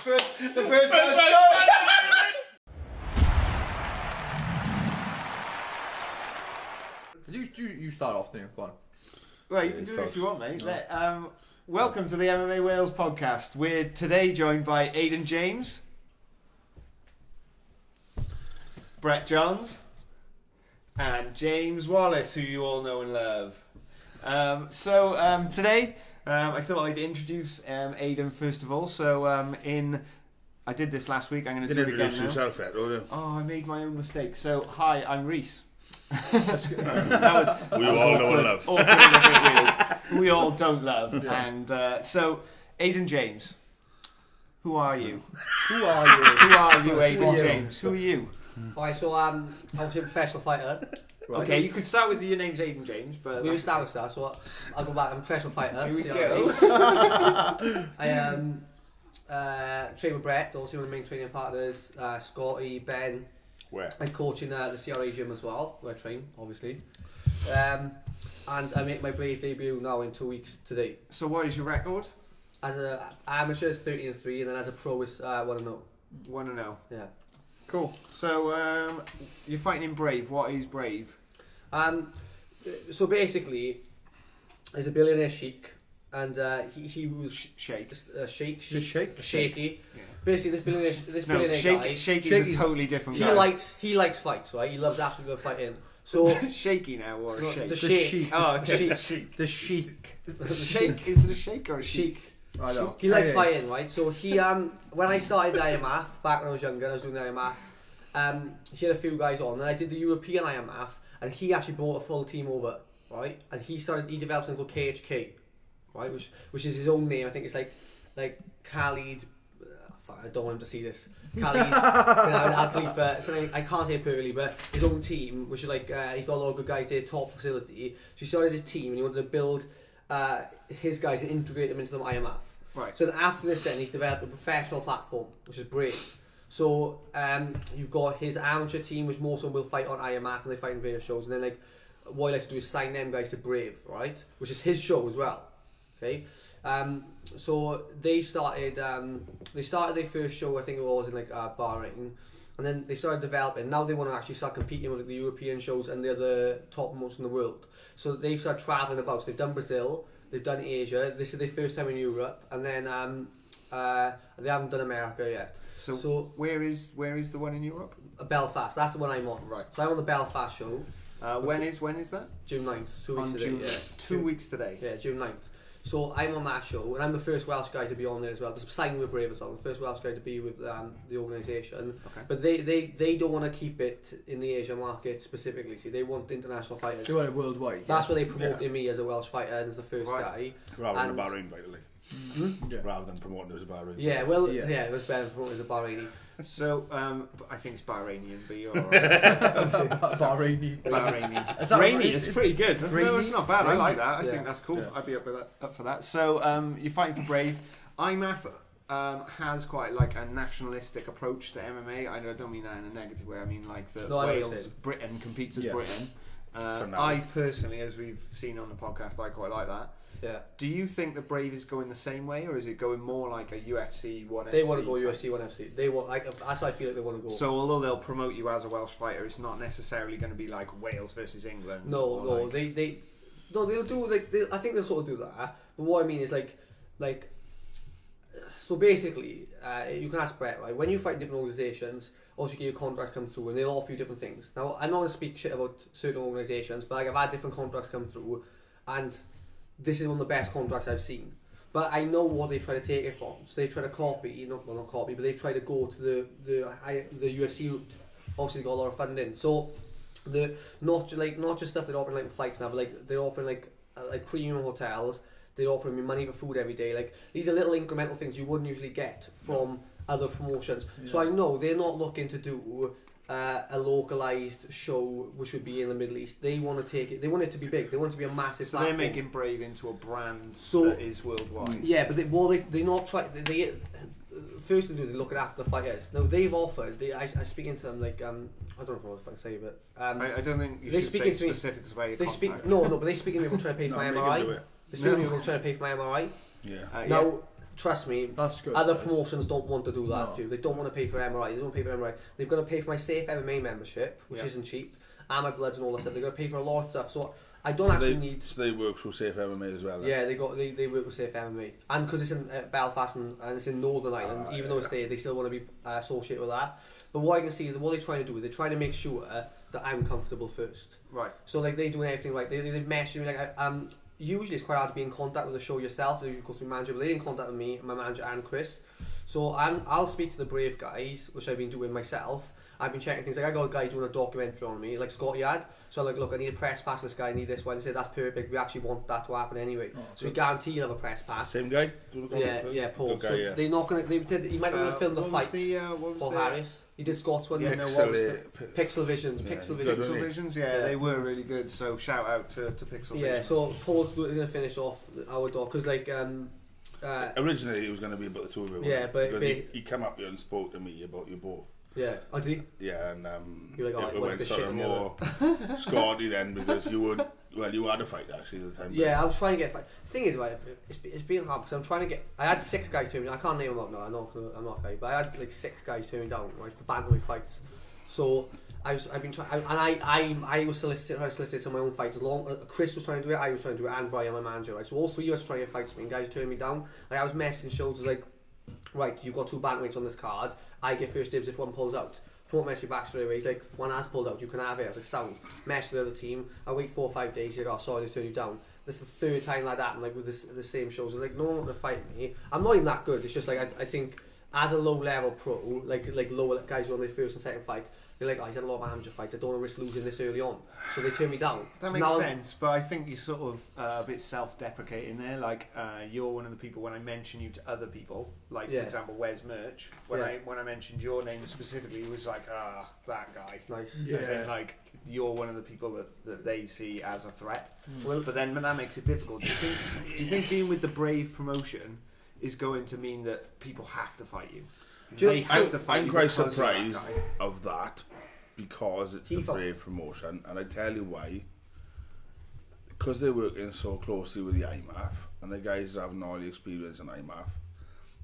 The first one. You start off, then. Go on. Well, you can do it if you want, mate. Welcome to the MMA Wales podcast. We're today joined by Aidan James, Brett Johns, and James Wallace, who you all know and love. Today, I thought I'd introduce Aidan first of all. I did this last week. I'm going to do it again now. Didn't introduce yourself yet, did you? Oh, I made my own mistake. So, hi, I'm Reese. We all know and love. We all don't love. Yeah. And so, Aidan James, who are you? Who are you? Who are you, Aidan Who are you? James? Who are you? Alright, so obviously a professional fighter. Right. Okay, you could start with your name's Aidan James, but We will start with that, so I'll go back. I'm a professional fighter. Here we see go. I train with Brett, also one of the main training partners, Scotty, Ben. Where? I coach in the CRA gym as well, where I train, obviously. And I make my Brave debut now in 2 weeks today. So what is your record? As an amateur, it's 13-3, and then as a pro, it's 1-0. 1-0. Yeah. Cool. So you're fighting in Brave. What is Brave? So basically, there's a billionaire sheik, and he was Shake. shaky. Yeah. Basically, this billionaire guy. Shaky is a totally different guy. He likes fights, right? He loves absolutely love fighting. So Shaky now or No, shake? the Sheik. Oh, okay. The Sheik. Shake. Is it a shake or a sheik? sheik. I know. He likes fighting, right? So he when I started the IMF back when I was younger, I was doing the IMF. He had a few guys on, and I did the European IMF, and he actually brought a full team over, right? And he developed something called KHK, right? Which is his own name. I think it's like Khalid. I don't want him to see this. Khalid, Al Khalifa. Something I can't say it perfectly, but his own team, which is like he's got a lot of good guys there, top facility. So he started his team, and he wanted to build his guys and integrate them into the IMF. Right. So then after this, then he's developed a professional platform, which is Brave. So you've got his amateur team, which most of them will fight on IMF and they fight in various shows, and then like what he likes to do is sign them guys to Brave, right? Which is his show as well. Okay. So they started their first show, I think it was in like Bahrain, and then they started developing. Now they want to actually start competing with like, the European shows and the other top most in the world. So they've started traveling about. So they've done Brazil, they've done Asia. This is their first time in Europe, and then they haven't done America yet. So where is the one in Europe? Belfast, that's the one I'm on. Right. So I'm on the Belfast show. When is that? June 9th, 2 weeks On today. June, Yeah. 2 weeks today. Yeah, June 9th. So I'm on that show, and I'm the first Welsh guy to be on there as well. Just signing with Brave as well. The first Welsh guy to be with the organisation. Okay. But they don't want to keep it in the Asian market specifically. See, they want international fighters. They want it worldwide. That's why they promoted me as a Welsh fighter and as the first guy. Rather than And- Bahrain, basically. Yeah. Rather than promoting it as a Bahrain. Yeah, well, yeah, it was better promoted as a Bahraini. So I think it's Bahrainian, but you're Bahraini. Bahraini. Is that Rainy right? is pretty good. It's not bad. I like that. I Yeah. think that's cool. Yeah. I'd be up for that. So you're fighting for Brave. IMAF has quite like a nationalistic approach to MMA. I don't mean that in a negative way. I mean like that No, I know what you're Wales, saying. Britain competes as Yeah. Britain. now. I personally, as we've seen on the podcast, I quite like that. Yeah. Do you think that Brave is going the same way, or is it going more like a UFC 1FC? They want to go type? UFC 1FC. They want that's why I feel like they want to go. So although they'll promote you as a Welsh fighter, it's not necessarily going to be like Wales versus England. or No, like... they'll do like I think they'll sort of do that. But what I mean is like so basically, you can ask Brett, right? When you fight different organisations, also your contracts come through and they'll offer you different things. Now I'm not going to speak shit about certain organisations, but like I've had different contracts come through, and this is one of the best contracts I've seen. But I know what they try to take it from. So they try to copy, not copy, but they try to go to the UFC route. Obviously, they got a lot of funding. So not just stuff they're offering like flights now, but like they're offering like premium hotels. They're offering me money for food every day. Like these are little incremental things you wouldn't usually get from other promotions. Yeah. So I know they're not looking to do a localized show which would be in the Middle East. They want to take it. They want it to be big. They want it to be a massive. So platform. they're making Brave into a brand So- that is worldwide. Yeah, but they not try. They first they look after the fighters. Now they've offered. I speaking to them like I don't know what I can say, but I don't think you they should speaking say to me- specifics about your they contract. speak no, but they speaking to me about trying to pay for my No, make him do MRI. it. They speaking to me about trying to pay for my MRI. Yeah. Now, trust me, That's good. other promotions don't want to do that No. for you. They don't want to pay for MRI. They don't pay for MRI. They're going to pay for my Safe MMA membership, which isn't cheap, and my bloods and all that stuff. They're going to pay for a lot of stuff. So I don't actually need. So they work through Safe MMA as well. Then? Yeah, they work with Safe MMA, and because it's in Belfast and it's in Northern Ireland, even though it's there, they still want to be associated with that. But what I can see is what they're trying to do is they're trying to make sure that I'm comfortable first. Right. So like they're doing everything right. They message me like usually it's quite hard to be in contact with the show yourself. They usually go through manager, but they're in contact with me, my manager and Chris. So I'll speak to the Brave guys, which I've been doing myself. I've been checking things like I got a guy doing a documentary on me, like Scott Yard. So I'm like, look, I need a press pass for this guy, I need this one. They said that's perfect. We actually want that to happen anyway. Oh, so we guarantee you'll have a press pass. Same guy. Yeah, Paul. Okay, so yeah. they're not gonna. They said he might not film the fight. What was Paul the Harris. He did Scott's one. Yeah, Yeah, no, what was Pixel Visions. Yeah, Pixel good, Visions. wasn't Pixel he? Visions? Yeah, they were really good. So shout out to Pixel Visions. Yeah. So Paul's going to finish off our dog because like Originally, it was going to be about the two of you. Yeah, but he came up here and spoke to me about you both. yeah. Oh, did he? Yeah, and You're like, oh, it I went went to sort shit of on the more Scotty then because you had a fight actually at the time. Yeah, I was trying to get a fight. The thing is, right, it's been hard because I'm trying to get. I had 6 guys turn me. I can't name them out now. I'm not okay, but I had like 6 guys turn me down right for bantamweight fights. So I've been trying, and I was solicited. I solicited some of my own fights. As long Chris was trying to do it, I was trying to do it, and Brian, my manager. Right, so all 3 of us trying to get fights for me. And guys turned me down. Like I was messaging shows like, right, you've got 2 bantamweights on this card. I get first dibs if one pulls out. Promote message back straight away. He's like, one has pulled out, you can have it. I was like, sound. Message with the other team. I wait 4 or 5 days. He's like, oh, sorry, they turned you down. This is the 3rd time like that, and like with the same shows. Like, no one want to fight me. I'm not even that good. It's just like I think as a low level pro, like lower guys who are on their first and second fight, they're like, oh, he's had a lot of amateur fights. I don't want to risk losing this early on, so they turn me down. That so makes now sense, but I think you're sort of a bit self-deprecating there. Like you're one of the people when I mention you to other people, like for example, Wes Merch. When I mentioned your name specifically, it was like, that guy. Nice. Yeah. As in, like you're one of the people that they see as a threat. Well, But then that makes it difficult. Do you think being with the Brave promotion is going to mean that people have to fight you? They have to fight I'm you quite because of that surprised guy. of that because it's a Brave promotion, and I tell you why. Because they're working so closely with the IMAF, and the guys having all the experience in IMAF,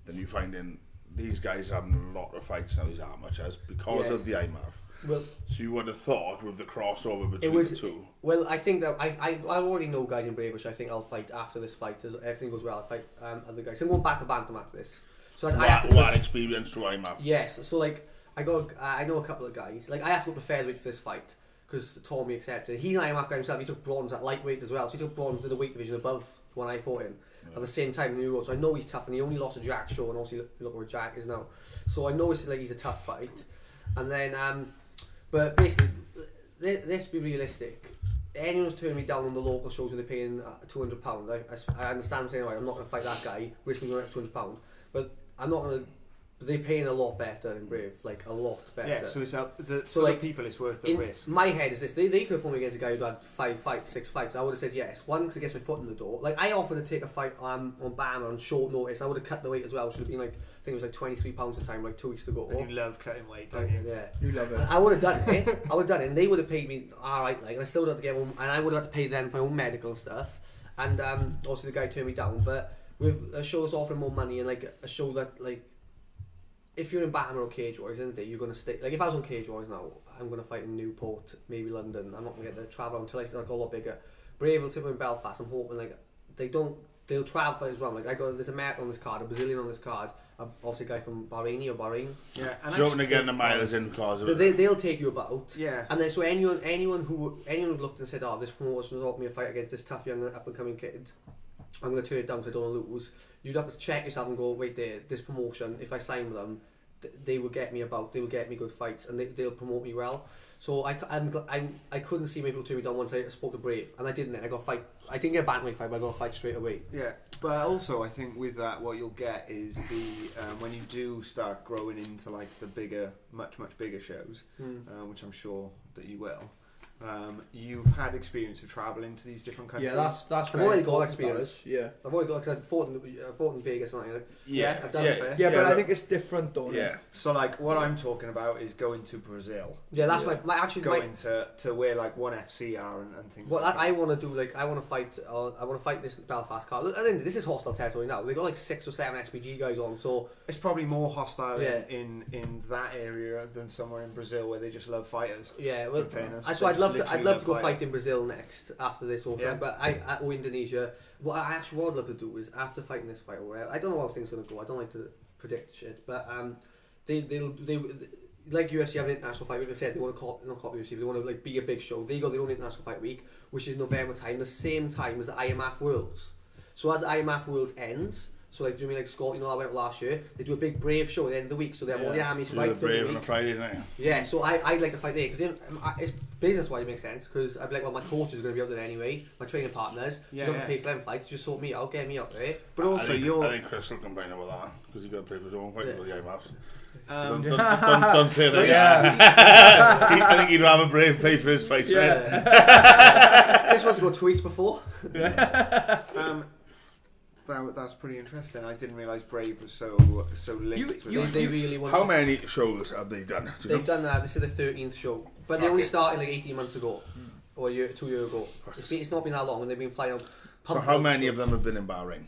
then you find in these guys having a lot of fights now as amateurs because of the IMAF. Well, so you would have thought with the crossover between the two. Well, I think that I already know guys in Brave, which I think I'll fight after this fight. As everything goes well, I'll fight other guys. I'm going back to bantam after this. So I have to One experience through IMAF. Yes, so like I know a couple of guys. Like I have to go to featherweight for this fight because Tommy accepted. He's an IMAF guy himself. He took bronze at lightweight as well. So he took bronze in the weight division above when I fought him at the same time in the Euro. So I know he's tough, and he only lost to Jack Shaw, and obviously look where Jack is now. So I know it's like he's a tough fight. And then, but basically, let's be realistic. Anyone's turning me down on the local shows where they're paying £200. I understand saying, right, I'm not going to fight that guy, risking going £200, but I'm not going to. They're paying a lot better in Brave, like a lot better. Yeah, so it's up. So for like, the people, it's worth the risk. My head is this: they could have put me against a guy who had 5 fights, 6 fights. I would have said yes. One, because it gets my foot in the door. Like I offered to take a fight on BAM on short notice. I would have cut the weight as well. Which would have been like, I think it was like £23 at the time, like 2 weeks ago. And you love cutting weight, don't you? Yeah, You love it. I would have done it. I would have done it, and they would have paid me all right. Like, and I still would have to get home, and I would have had to pay them for my own medical and stuff. And obviously the guy turned me down. But with a show that's offering more money and like a show that like. If you're in Batman or Cage Warriors, in the day you're going to stay. Like if I was on Cage Warriors now, I'm going to fight in Newport, maybe London. I'm not going to get the travel until I start a lot bigger. Brave will tip in Belfast. I'm hoping like they'll travel for this run. Like there's a American on this card, a Brazilian on this card, obviously a guy from Bahrain or Bahrain. Yeah, and So you're going to get the miles in because of it. They'll take you about. Yeah. And then so anyone who looked and said, oh, this promotion has offered me a fight against this tough young up and coming kid, I'm going to turn it down because I don't want to lose. You'd have to check yourself and go, wait, this promotion, if I sign with them, they will get me good fights, and they'll promote me well. So I couldn't see people turn me down once I spoke to Brave, and I didn't. I got a fight. I didn't get a bantamweight fight, but I got a fight straight away. Yeah, but also I think with that, what you'll get is the when you do start growing into like the bigger, much bigger shows, which I'm sure that you will. you've had experience of travelling to these different countries. Yeah, that's I've already got experience. Yeah. I've already got, because I've fought in Vegas and like, Yeah, I've done it there. Yeah, but I think it's different, don't it? Yeah. So like what I'm talking about is going to Brazil. Yeah, that's my actually going to where like ONE FC are and things. What like I want to do, like, I want to fight this Belfast card. Look, I think this is hostile territory now. They got like 6 or 7 SPG guys on, so it's probably more hostile Yeah. in that area than somewhere in Brazil where they just love fighters. yeah. Well, fairness. so I'd love to go fighters. fight in Brazil next after this all Yeah. but or Indonesia. What I actually would love to do is after fighting this fight, or whatever, I don't know how things are going to go. I don't like to predict shit, but they like UFC have an international fight week. Like I said, they want to not copy UFC, they want to like be a big show. They got their own international fight week, which is November time, the same time as the IMF Worlds. So as the IMF Worlds ends, so like, do you mean like Scott, that went last year, they do a big Brave show at the end of the week, so they have all the armies So fight the through the Brave on week. a Friday night. Yeah, so I'd like to fight there, because it's business-wise it makes sense, because I'd be like, well, my coach is going to be up there anyway, my training partners, Yeah, so I don't yeah. pay for them flights, just sort me out, get me up there. But also I think Chris will combine it with that because he got to play for his own fight with the IMAFs. Um, Don't say that. Yeah. I think he'd rather Brave play for his fights. Yeah. This was about 2 weeks before. That's pretty interesting. I didn't realise Brave was so linked. They really want. How many shows have they done? Do you They've know? done this is the 13th show, but they only started like 18 months ago, or 2 years ago. It's not been that long, and they've been flying out. So how many of them have been in Bahrain?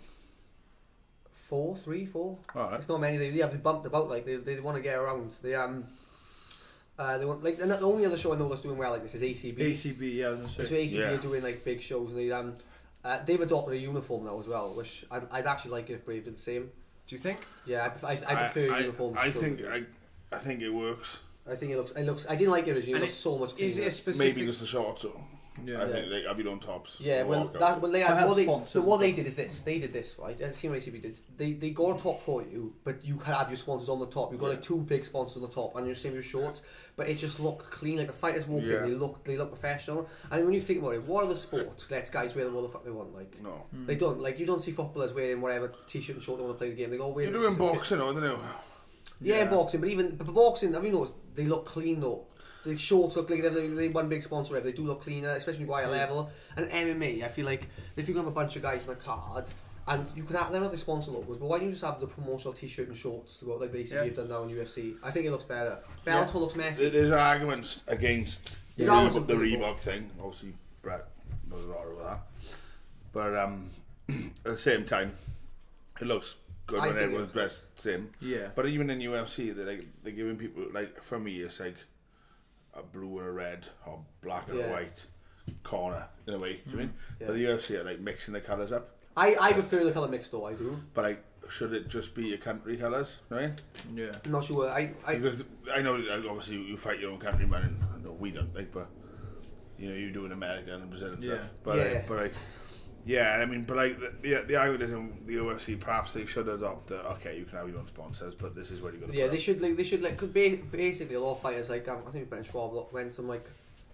4, 3, 4. All right. It's not many. They bumped about, like they want to get around. They want, like, the only other show I know that's doing well like this is ACB. ACB, yeah, I was So gonna say. ACB are doing like big shows, and they've adopted a uniform now as well, which I'd actually like it if Brave did the same. Do you think? Yeah, I prefer uniforms. I think it works. I think it looks. I didn't like it originally. It looks so much cleaner. Is it a specific? Maybe just the shorts. So. Yeah. I think like have your own tops. Yeah, well, they I had had what they sponsors so what and they did is this. They did this, right? See what ACB did. They got a top for you, but you can have your sponsors on the top. You've got like 2 big sponsors on the top, and you're same with your shorts. But it just looked clean. Like the fighters walked in, they look professional. And when you think about it, what are the sports? Let guys wear what the fuck they want. Like No, they don't. Like you don't see footballers wearing whatever t-shirt and short they want to play the game. They all wear. you're doing boxing, aren't you? Yeah, boxing, but boxing. I mean, they look clean though. The shorts look like they one big sponsor. Whatever. They do look cleaner, especially when you go higher level. And MMA, I feel like if you have a bunch of guys on a card, and you can have them have the sponsor logos, but why don't you just have the promotional t-shirt and shorts to go like the ACB have done now in UFC? I think it looks better. Bellator looks messy. There's arguments against the Reebok thing. Obviously, Brett knows a lot about that. But at the same time, it looks good when everyone's dressed the same. Yeah. But even in UFC, they're giving people, like, for me, it's like a blue and a red, or black and a white corner, in a way. Do you mean? But the UFC are like mixing the colours up. I prefer the colour mix though, I do. But like, should it just be your country colours, right? Yeah. I'm not sure. Because I know, obviously, you fight your own countryman, and no, we don't, like, but you do in America and Brazil and stuff. But but like, yeah, I mean, but like the argument is in the UFC, perhaps they should adopt the okay, you can have your own sponsors, but this is where you got to. Yeah, they should like cause basically a lot of fighters like I think Ben Schwab went some like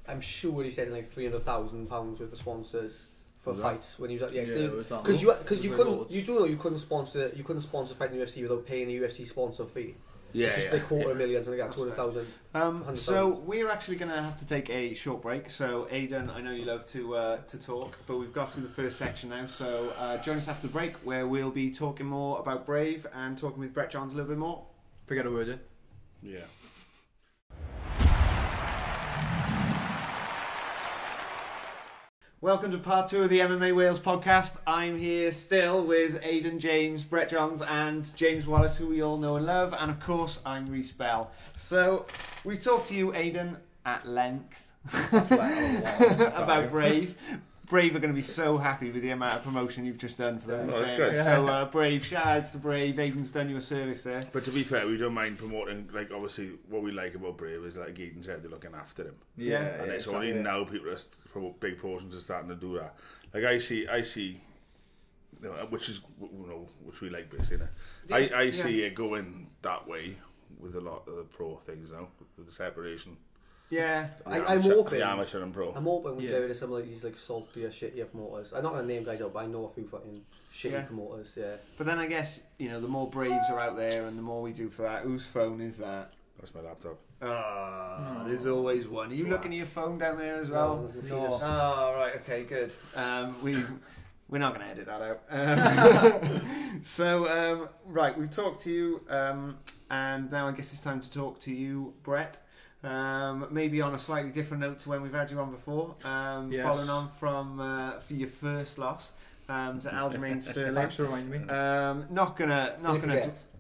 I'm sure he said like £300,000 worth of sponsors for fights when he was because you couldn't sponsor a fight in the UFC without paying a UFC sponsor fee. Yeah, it's just like $250,000 and I got 200,000. So we're actually going to have to take a short break. So Aidan, I know you love to talk, but we've got through the first section now. So join us after the break, where we'll be talking more about Brave and talking with Brett Johns a little bit more. Forget a word in. Yeah. Welcome to part 2 of the MMA Wales podcast. I'm here still with Aidan James, Brett Johns and James Wallace, who we all know and love. And of course, I'm Rhys Bell. So we've talked to you, Aidan, at length about Brave. Brave are going to be so happy with the amount of promotion you've just done for them. Oh, that's good. So Brave, shout outs to Brave. Aidan's done you a service there. But to be fair, we don't mind promoting, like, obviously what we like about Brave is, like Aidan said, they're looking after him. Yeah. And it's only now people are big portions are starting to do that. Like I see you know, which we like basically. I see it going that way with a lot of the pro things now, with the separation. Yeah, I'm hoping. The amateur and pro. I'm hoping we get rid of some of these like saltier, shittier promoters. I'm not gonna name guys out, but I know a few fucking shitty promoters. Yeah. But then I guess the more Braves are out there, and the more we do for that. Whose phone is that? That's my laptop. There's always one. Are you looking at your phone down there as well? No. Oh, right, okay, good. We're not going to edit that out. So, right, we've talked to you, and now I guess it's time to talk to you, Brett. Maybe on a slightly different note to when we've had you on before. Yes. Following on from for your first loss to Aljamain Sterling. Thanks for reminding me. Not gonna.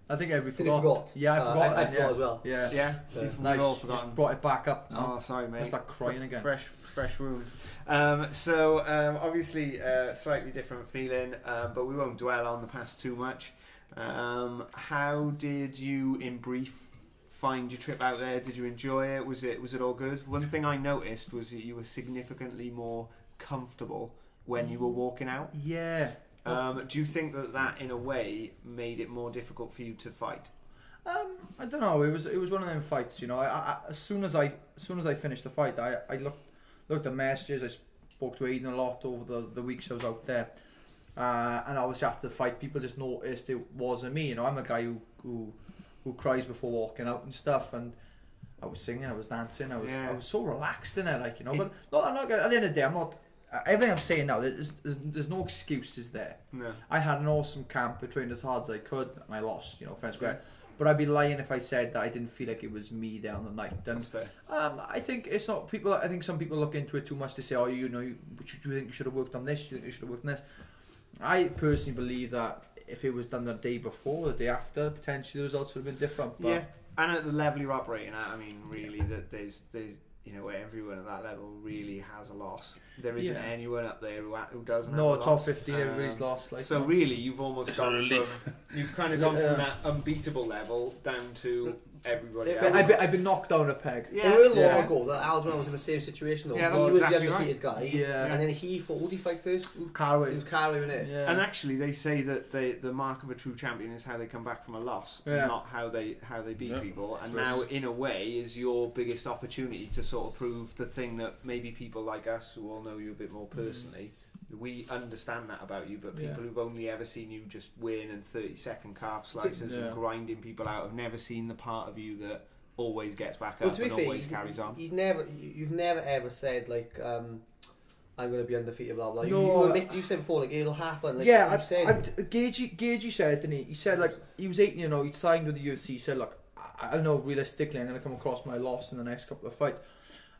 I think I Did you forgot. forgot? Yeah, I forgot. I forgot as well. Yeah. Yeah, Nice. we've all Just forgotten. brought it back up. Oh, sorry, mate. I start crying again. Fresh wounds. Obviously, slightly different feeling, but we won't dwell on the past too much. How did you, in brief, find your trip out there? Did you enjoy it? Was it all good? One thing I noticed was that you were significantly more comfortable when you were walking out. Yeah. Do you think that in a way made it more difficult for you to fight? I don't know. It was one of them fights, you know. As soon as I finished the fight, I looked at messages. I spoke to Aidan a lot over the weeks I was out there, and obviously after the fight, people just noticed it wasn't me. You know, I'm a guy who cries before walking out and stuff, and I was singing, I was dancing, I was so relaxed in it, like, you know. But I'm not. At the end of the day, I'm not. Everything I'm saying now, there's no excuses there. No. I had an awesome camp. I trained as hard as I could, and I lost, you know, fair and square. But I'd be lying if I said that I didn't feel like it was me there on the night. And That's fair. I think it's not people. I think some people look into it too much to say, "Oh, you know, do you think you should have worked on this? Do you think you should have worked on this?" I personally believe that if it was done the day before, the day after, potentially the results would have been different. But Yeah, and at the level you're operating at, I mean, really, that there's you know, where everyone at that level really has a loss. There isn't anyone up there who doesn't. No, have a top loss. 15, everybody's lost. Like, So really, you've almost gone relief. from you've kind of gone from that unbeatable level down to everybody But else. I've been knocked down a peg. Yeah, It was yeah. long ago that Aljo was in the same situation though. Yeah, that's he was exactly the undefeated guy. Yeah. And then he fought. Who did he fight first? Carway. It was Carway, wasn't it? Yeah. And actually, they say that the mark of a true champion is how they come back from a loss, not how they beat people. And So now, in a way, is your biggest opportunity to sort of prove the thing that maybe people like us, who all know you a bit more personally, we understand that about you. But people who've only ever seen you just win and 30-second calf slices and grinding people out have never seen the part of you that always gets back up and always carries on. You've never ever said like I'm going to be undefeated, blah blah. No, you said before like it'll happen. Like, yeah, you said. Gagey said, didn't he? He said like he was 18, you know, he signed with the UFC. He said, look, I know realistically I'm going to come across my loss in the next couple of fights,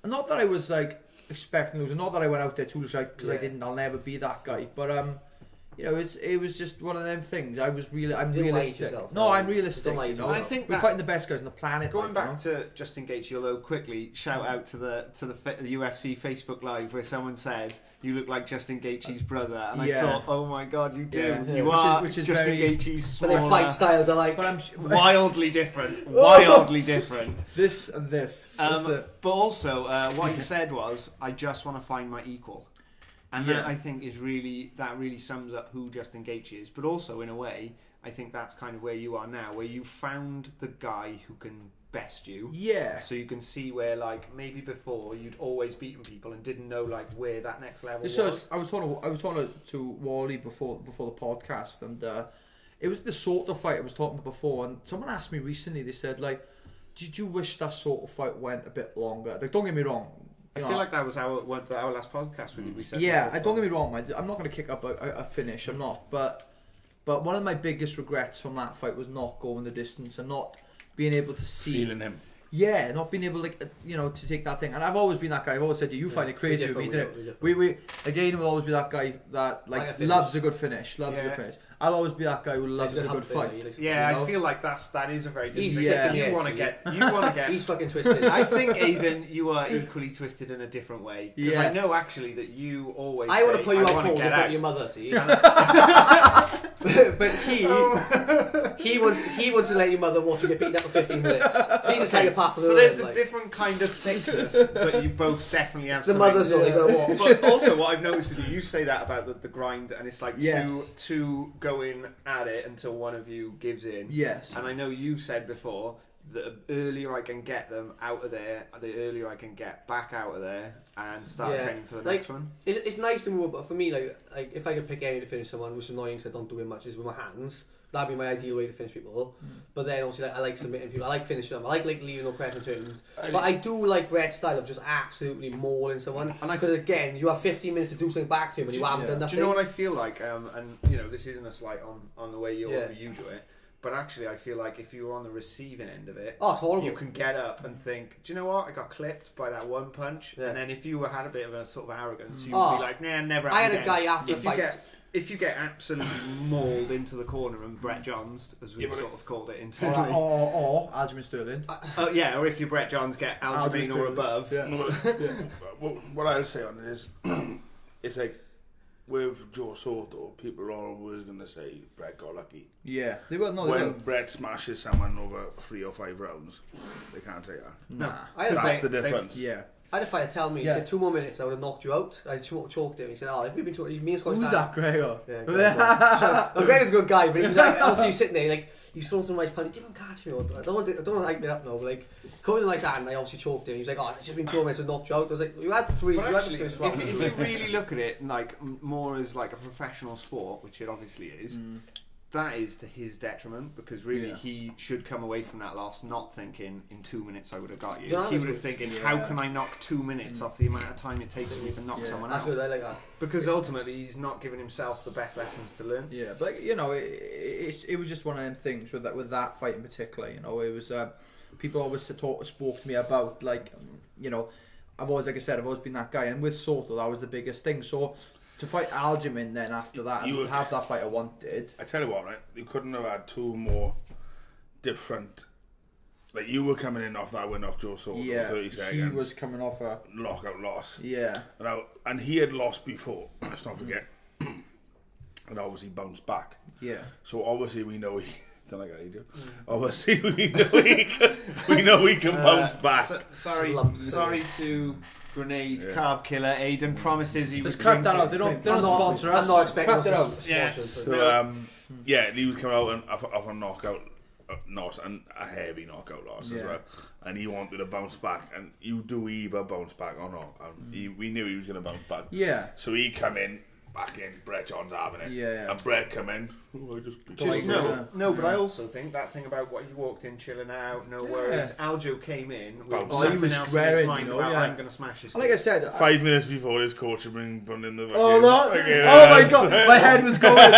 and not that I was like expecting losing, not that I went out there too like because I didn't. I'll never be that guy, but you know, it was just one of them things. I'm realistic. I'm realistic. You know? I think we're fighting the best guys on the planet. Going back to Justin Gaethje, although quickly shout out to the UFC Facebook Live where someone said you look like Justin Gaethje's brother, and I thought, oh my god, you do. Yeah. You are which is Justin very, Gaethje's But smaller, their fight styles are like wildly different. Wildly different. This and this. But also, what he said was, I just want to find my equal. And that, I think, really sums up who Justin Gaethje is. But also, in a way, I think that's kind of where you are now, where you found the guy who can best you. Yeah. So you can see where, like, maybe before you'd always beaten people and didn't know like where that next level was. I was talking to Wally before the podcast, and it was the sort of fight I was talking about before. And someone asked me recently. They said, like, did you wish that sort of fight went a bit longer? Like, don't get me wrong. I feel like that was our last podcast with you. We said don't get me wrong, man. I'm not going to kick up a finish. I'm not. But one of my biggest regrets from that fight was not going the distance and not being able to see. Feeling him. Yeah, not being able to take that thing. And I've always been that guy. I've always said to you, find it crazy with me. We again will always be that guy that like loves a good finish. Loves a good finish. I'll always be that guy who loves a good fight. Yeah, I feel like that is a very different thing. You want to get. He's fucking twisted. I think, Aidan, you are equally twisted in a different way. Because I know actually that you always. I want to put you out cold in front of your mother. See. But he wants to let your mother watch you get beaten up for 15 minutes. She's a psychopath. So there's a different kind of sickness, but you both definitely have. The mothers all they gotta watch. But also, what I've noticed with you say that about the grind, and it's like two going at it until one of you gives in. Yes. And I know you've said before that the earlier I can get them out of there, the earlier I can get back out of there and start training for the next one. It's nice to move, but for me, like if I could pick any to finish someone, which is annoying because I don't do it much, is with my hands. that'd be my ideal way to finish people. But then obviously I like submitting people. I like finishing them. I like leaving no question determined. But I do like Brett's style of just absolutely mauling someone. And because again, you have 15 minutes to do something back to him, and you haven't done nothing. Do you know what I feel like? And you know, this isn't a slight on the way you do it. But actually, I feel like if you were on the receiving end of it, it's horrible. You can get up and think, do you know what? I got clipped by that one punch. And then if you had a bit of a sort of arrogance, you'd be like, nah, never. I had a guy after a fight. If you get absolutely mauled into the corner and Brett Johns, as we've sort of called it internally, or Aljamain Sterling, or if you Brett Johns get Aljamain or above, what I'll say on it is, it's like with Joe Soto, people are always going to say Brett got lucky. Yeah, they will. No, when Brett smashes someone over 3 or 5 rounds, they can't say that. Nah, that's the difference. I had a fighter tell me, he said 2 more minutes I would have knocked you out. I choked him. He said, if we've been talking, me and Scott. Who's that, Gregor? Yeah, Gregor's a good guy, but he was like, obviously he's sitting there, like, he's throwing some nice punch. He didn't catch me. I don't want to hype me up now, but like, coming in like that, and I obviously choked him. He was like, it's just been 2 minutes to knock you out. I was like, you had 3. But you actually, had the first round. if you really look at it like more as like a professional sport, which it obviously is, that is to his detriment, because really he should come away from that loss not thinking in 2 minutes I would have got you. He would have thinking, how can I knock 2 minutes off the amount of time it takes for me to knock someone out? That's good, I like that. Because ultimately he's not giving himself the best lessons to learn. Yeah, but you know, it was just one of them things with that fight in particular. You know, it was people always spoke to me about, like, you know, I've always been that guy, and with Soto that was the biggest thing. So to fight Aljamain then after that, and have that fight I wanted. I tell you what, right? You couldn't have had 2 more different. Like, you were coming in off that win off Joe Soto, 30 seconds. He was coming off a lockout loss. Yeah. And he had lost before. Let's not forget. And obviously bounced back. Yeah. So obviously we know he. Don't like how you do. Obviously we know he can bounce back. Sorry to Grenade Carb Killer. Aidan promises he was. Just cut that out. They don't sponsor us. I'm not expecting cut it out. So he was coming out off a knockout loss, and a heavy knockout loss as well. And he wanted to bounce back, and you do either bounce back or not. We knew he was going to bounce back. Yeah. So he come in. Back in, Brett John's having it. Yeah. And Brett come in. But I also think that thing about what he walked in chilling out, no worries. Aljo came in with something else in his mind about I'm going to smash his. Like I said, 5 minutes before his coach had been put in the. Oh my god, my head was going.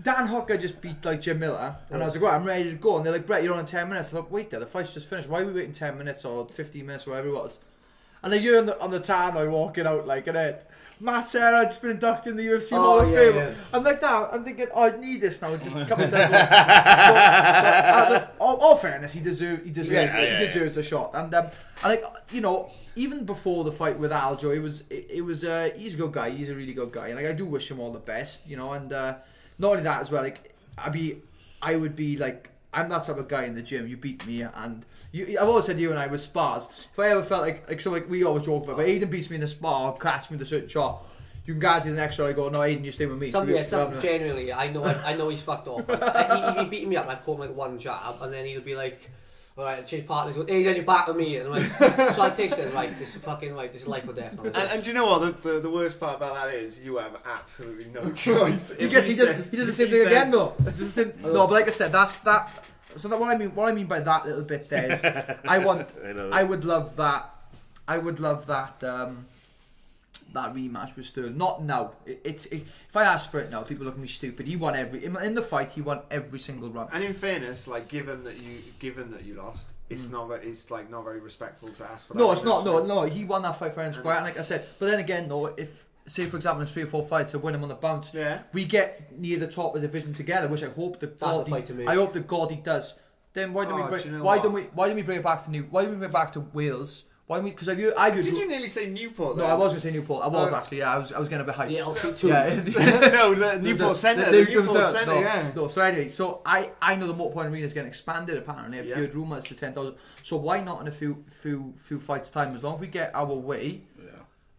Dan Hooker just beat like Jim Miller, and I was like, right, I'm ready to go. And they're like, Brett, you're on in 10 minutes. I'm like, wait there, the fight's just finished. Why are we waiting 10 minutes or 15 minutes or whatever it was? And then you're on the timeline walking out like, and then Matt Serra just been inducted in the UFC Hall of Fame. Yeah. I'm like that. I'm thinking, I need this now. Just a couple of seconds. All fairness, he deserves a shot. And like, you know, even before the fight with Aljo, he's a good guy. He's a really good guy, and like, I do wish him all the best. You know, and not only that as well. Like, I would be like, I'm that type of guy in the gym. You beat me, and I've always said you and I were spars. If I ever felt like we always joke about, but Aidan beats me in a spar, or catch me with a certain shot, you can guarantee the next shot I go, no, Aidan, you stay with me. Genuinely, I know he's fucked off. He'd be beating me up, and I've caught him like one jab, and then he'll be like, alright, change partners, go, Aidan, you're back with me. And I'm like, so I text him, right, this is fucking, like, this is life or death. And do you know what, the worst part about that is, you have absolutely no choice. He does the same thing again, though. No, but like I said, that's that. So that what I mean by that little bit there is, I would love that rematch with Sterling. Not now. If I ask for it now, people look at me stupid. He won in the fight. He won every single round. And in fairness, like given that you lost, it's not very respectful to ask for that. No, it's not. No. He won that fight fair and square. And like I said, but then again, though, if say for example in 3 or 4 fights, I win him on the bounce. Yeah. We get near the top of the division together, which I hope that Gordy does. Then why don't we bring it back to Wales? Why don't we? Because did you nearly say Newport? No, I was going to say Newport. I was actually. Yeah, I was getting a bit hyped. Yeah, L2. Yeah. No, the Newport Centre. The Newport Centre. Yeah. No. So anyway, so I know the Motor Point Arena is getting expanded. Apparently, I've heard rumours to 10,000. So why not in a few fights time? As long as we get our way.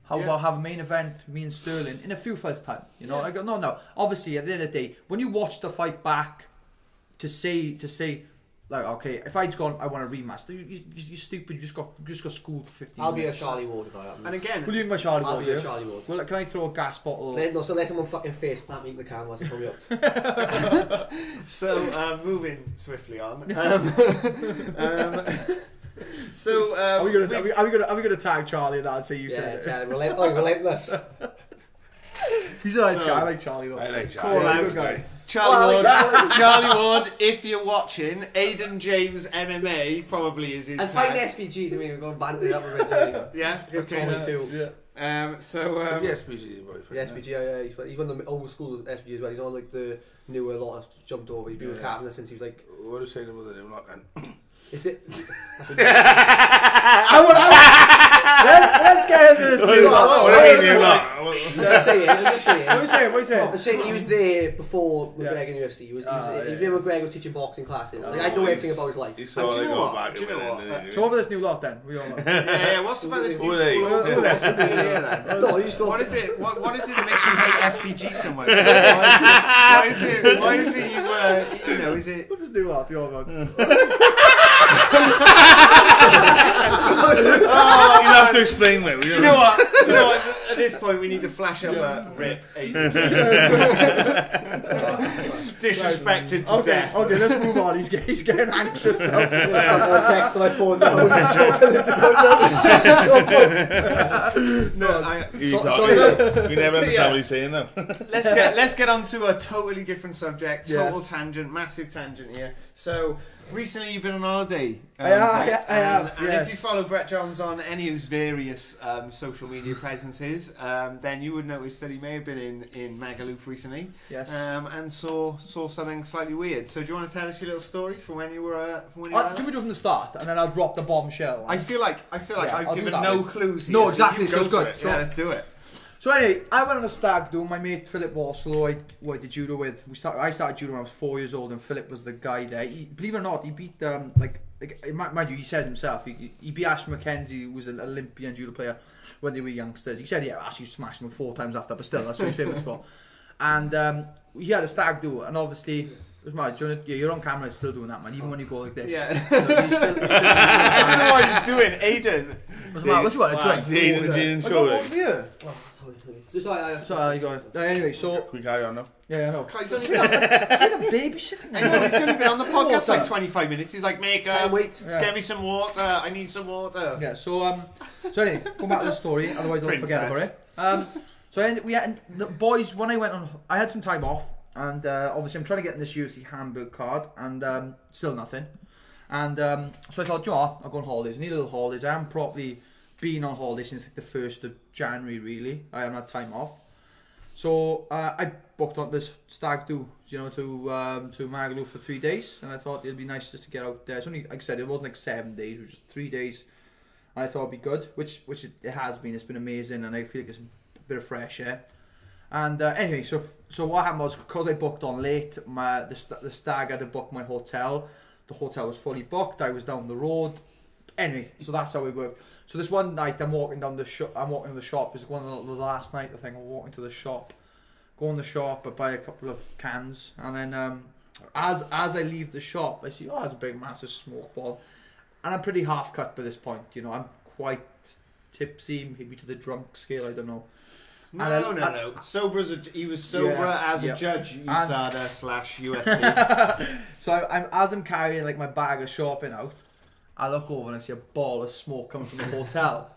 How about have a main event, me and Sterling, in a few fights time? You know, no. Obviously, at the end of the day, when you watch the fight back, to say, like, okay, if I'd gone, I want a rematch. You're stupid. You just got schooled for 15 I'll be a minutes. Charlie Ward if I am. And again, Will you be my Charlie I'll Ward? be a Charlie Ward. Well, can I throw a gas bottle? No, so let someone fucking face plant me in the camera as I come out. so moving swiftly on. Are we gonna tag Charlie in that and say you said it? Yeah, relentless. He's a nice guy. I like Charlie though. I like Charlie. Call out. Good guy. Charlie Ward, if you're watching, Aidan James MMA probably is his and tag. find SPG to me, we're going banter up a bit. Yeah, okay. So Is the SPG boyfriend? The SPG, yeah, he's one of the old school SPG as well. He's on like the newer lot of jumped over. He's been with Captain since he was like. What are you saying about the new lot then? Is it? Let's get into this new lot. What do you mean new lot? I'm just saying. What are you saying? I'm saying he was there before McGregor in UFC. He was there. Even McGregor was teaching boxing classes. Like, I know everything about his life. He saw do you it know go what? back. Do you know what? So over this new lot then. We all know. Yeah, what's about this new What's the school? What's the deal here then? No, he's got. What is it? What is it that makes you hate SPG so much? Why is it? You know, is it? What's this new lot? We all know. You have to explain that. Do you know what? At this point, we need to flash up a rip. Aidan James. Disrespected to death. Okay, let's move on. He's getting anxious now. I text on my phone now. We never understand what he's saying now. Let's get on to a totally different subject. Total Yes. tangent, massive tangent here. So recently you've been on holiday. I have, And yes. if you follow Brett Johns on any of his various social media presences, then you would notice that he may have been in Magaluf recently. Yes. And saw something slightly weird. So do you want to tell us your little story from when you were? Do we do from the start, and then I'll drop the bombshell? I feel like Yeah, I've I'll do given that no way. clues here. No, exactly, you so go it's good. for it. So- Yeah, let's do it. So anyway, I went on a stag do. My mate Philip Warslow, who I did judo with. I started judo when I was 4 years old, and Philip was the guy there. Believe it or not, he beat mind you, he says himself, he beat Ash McKenzie, who was an Olympian judo player when they were youngsters. He said, yeah, Ash smashed him 4 times after, but still, that's what he's famous for. And he had a stag do, and obviously, it was mad. You're on camera, still doing that, man. Even when you go like this. Yeah. So he's still I don't know what he's doing, Aidan. what you want? A drink? Aidan I showed got it. one beer. Sorry. So you go. Anyway, so Can we carry on now? yeah, I know. He's only been It's like a babysitting. I know, he's only been on the podcast Water. like 25 minutes. He's like, make Can't wait. Yeah. get me some water. I need some water. Yeah, so anyway, go back to the story, otherwise I'll forget about it. We had the boys when I went on. I had some time off, and obviously I'm trying to get in this UFC Hamburg card, and still nothing. And so I thought, you know what, I'll go on holidays. I need a little holidays. I haven't properly been on holiday since like the 1st of January. Really, I haven't had time off. So I booked on this stag do, to Magaluf for 3 days, and I thought it'd be nice just to get out there. It's only, like I said, it wasn't like 7 days, it was just 3 days, and I thought it'd be good, which it has been. It's been amazing, and I feel like it's a bit of fresh air. And anyway, so what happened was, because I booked on late, the stag had to book my hotel. The hotel was fully booked. I was down the road. Anyway, so that's how it worked. So this one night, I'm walking to the shop. It's one of the last night, I think. I'm walking to the shop, go in the shop, I buy a couple of cans, and then as I leave the shop, I see, there's a big massive smoke ball, and I'm pretty half cut by this point. I'm quite tipsy, maybe to the drunk scale. I don't know. No. Sober he was sober as a judge, USADA /UFC. So I'm carrying like my bag of shopping out, I look over and I see a ball of smoke coming from the hotel,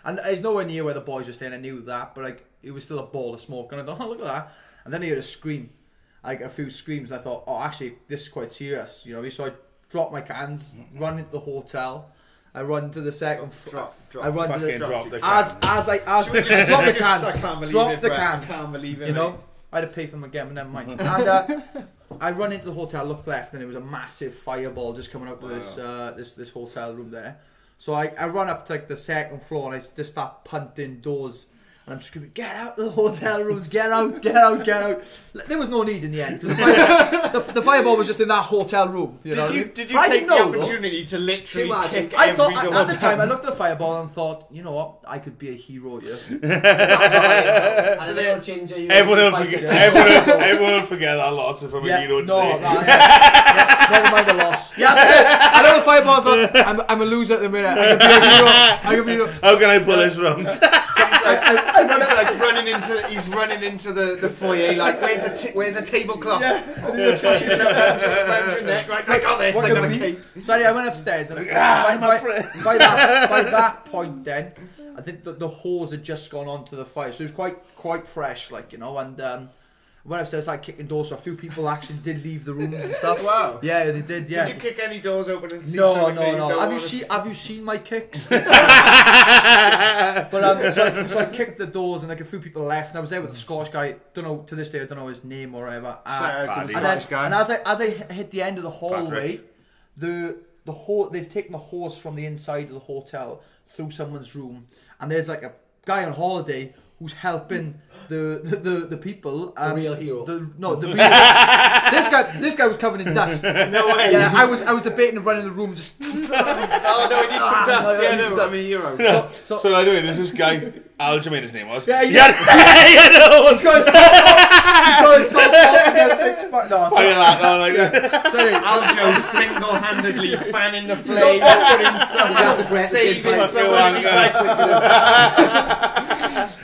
and it's nowhere near where the boys were staying. I knew that, but like it was still a ball of smoke, and I thought, oh, look at that. And then I heard a scream, like a few screams, and I thought, oh, actually this is quite serious, So I dropped my cans, run into the hotel. I run to the second floor. I run to the drop the cans. as I drop the cans. I can't believe Drop it, the Brett. cans. I can't believe it. I had to pay for them again, but never mind. And I run into the hotel, look left, and there was a massive fireball just coming out of this hotel room there. So I run up to like the second floor, and I just start punting doors. And I'm screaming, get out the hotel rooms, get out. There was no need in the end, because the fireball was just in that hotel room. Did you take the opportunity to literally kick I every thought, door at the down? time, I looked at the fireball and thought, you know what, I could be a hero here. And a little ginger. Everyone will forget that loss from a hero today. Never mind the loss. Yeah, I don't fight about. I'm a loser at the minute. I can be a hero. How can I pull this round? He's running into the foyer like, where's a tablecloth? Yeah. Around your neck, like, I got this. I got a cape. Sorry, I went upstairs and by that point then, I think the hose had just gone onto the fire, so it was quite fresh, like, you know, and went upstairs, like kicking doors, so a few people actually did leave the rooms and stuff. Wow. Yeah, they did. Yeah. Did you kick any doors open and see? No. Have you seen my kicks? But so I kicked the doors and like a few people left, and I was there with the Scottish guy. Don't know to this day. I don't know his name or whatever. Shout out to the and Scottish guy. And as I hit the end of the hallway, they've taken the hose from the inside of the hotel through someone's room, and there's like a guy on holiday who's helping the people. The real hero. This guy was covered in dust. No way. Yeah, I was debating of running the room just. Oh no, we need some dust. Yeah, no, I'm a hero. So anyway, there's this guy, Aljo, his name was. Yeah. He's got He's got his six-pack. No, sorry. Aljo single-handedly fanning the flame, putting stuff, saving someone.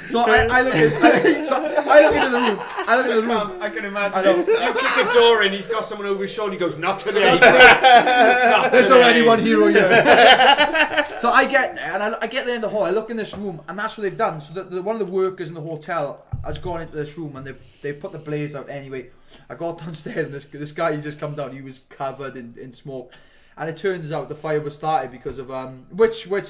So I look into the room. I can imagine. You kick a door in, he's got someone over his shoulder. He goes, "Not today." There's already one hero here. So I get there, and I get there in the hall. I look in this room, and that's what they've done. So one of the workers in the hotel has gone into this room, and they've put the blades out anyway. I got downstairs, and this guy, he just come down. He was covered in smoke, and it turns out the fire was started because of which I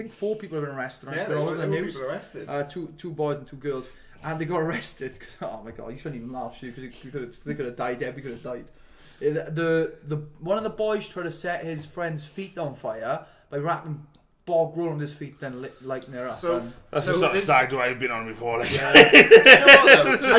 think 4 people have been arrested. Yeah, they're all over the news. People arrested. Two boys and 2 girls, and they got arrested because, oh my god, you shouldn't even laugh, because they could have died. Debbie could have died. The one of the boys tried to set his friend's feet on fire by wrapping bog roll on his feet, then lighting it up. So that's the sort of stag do I've been on before. Like. Yeah.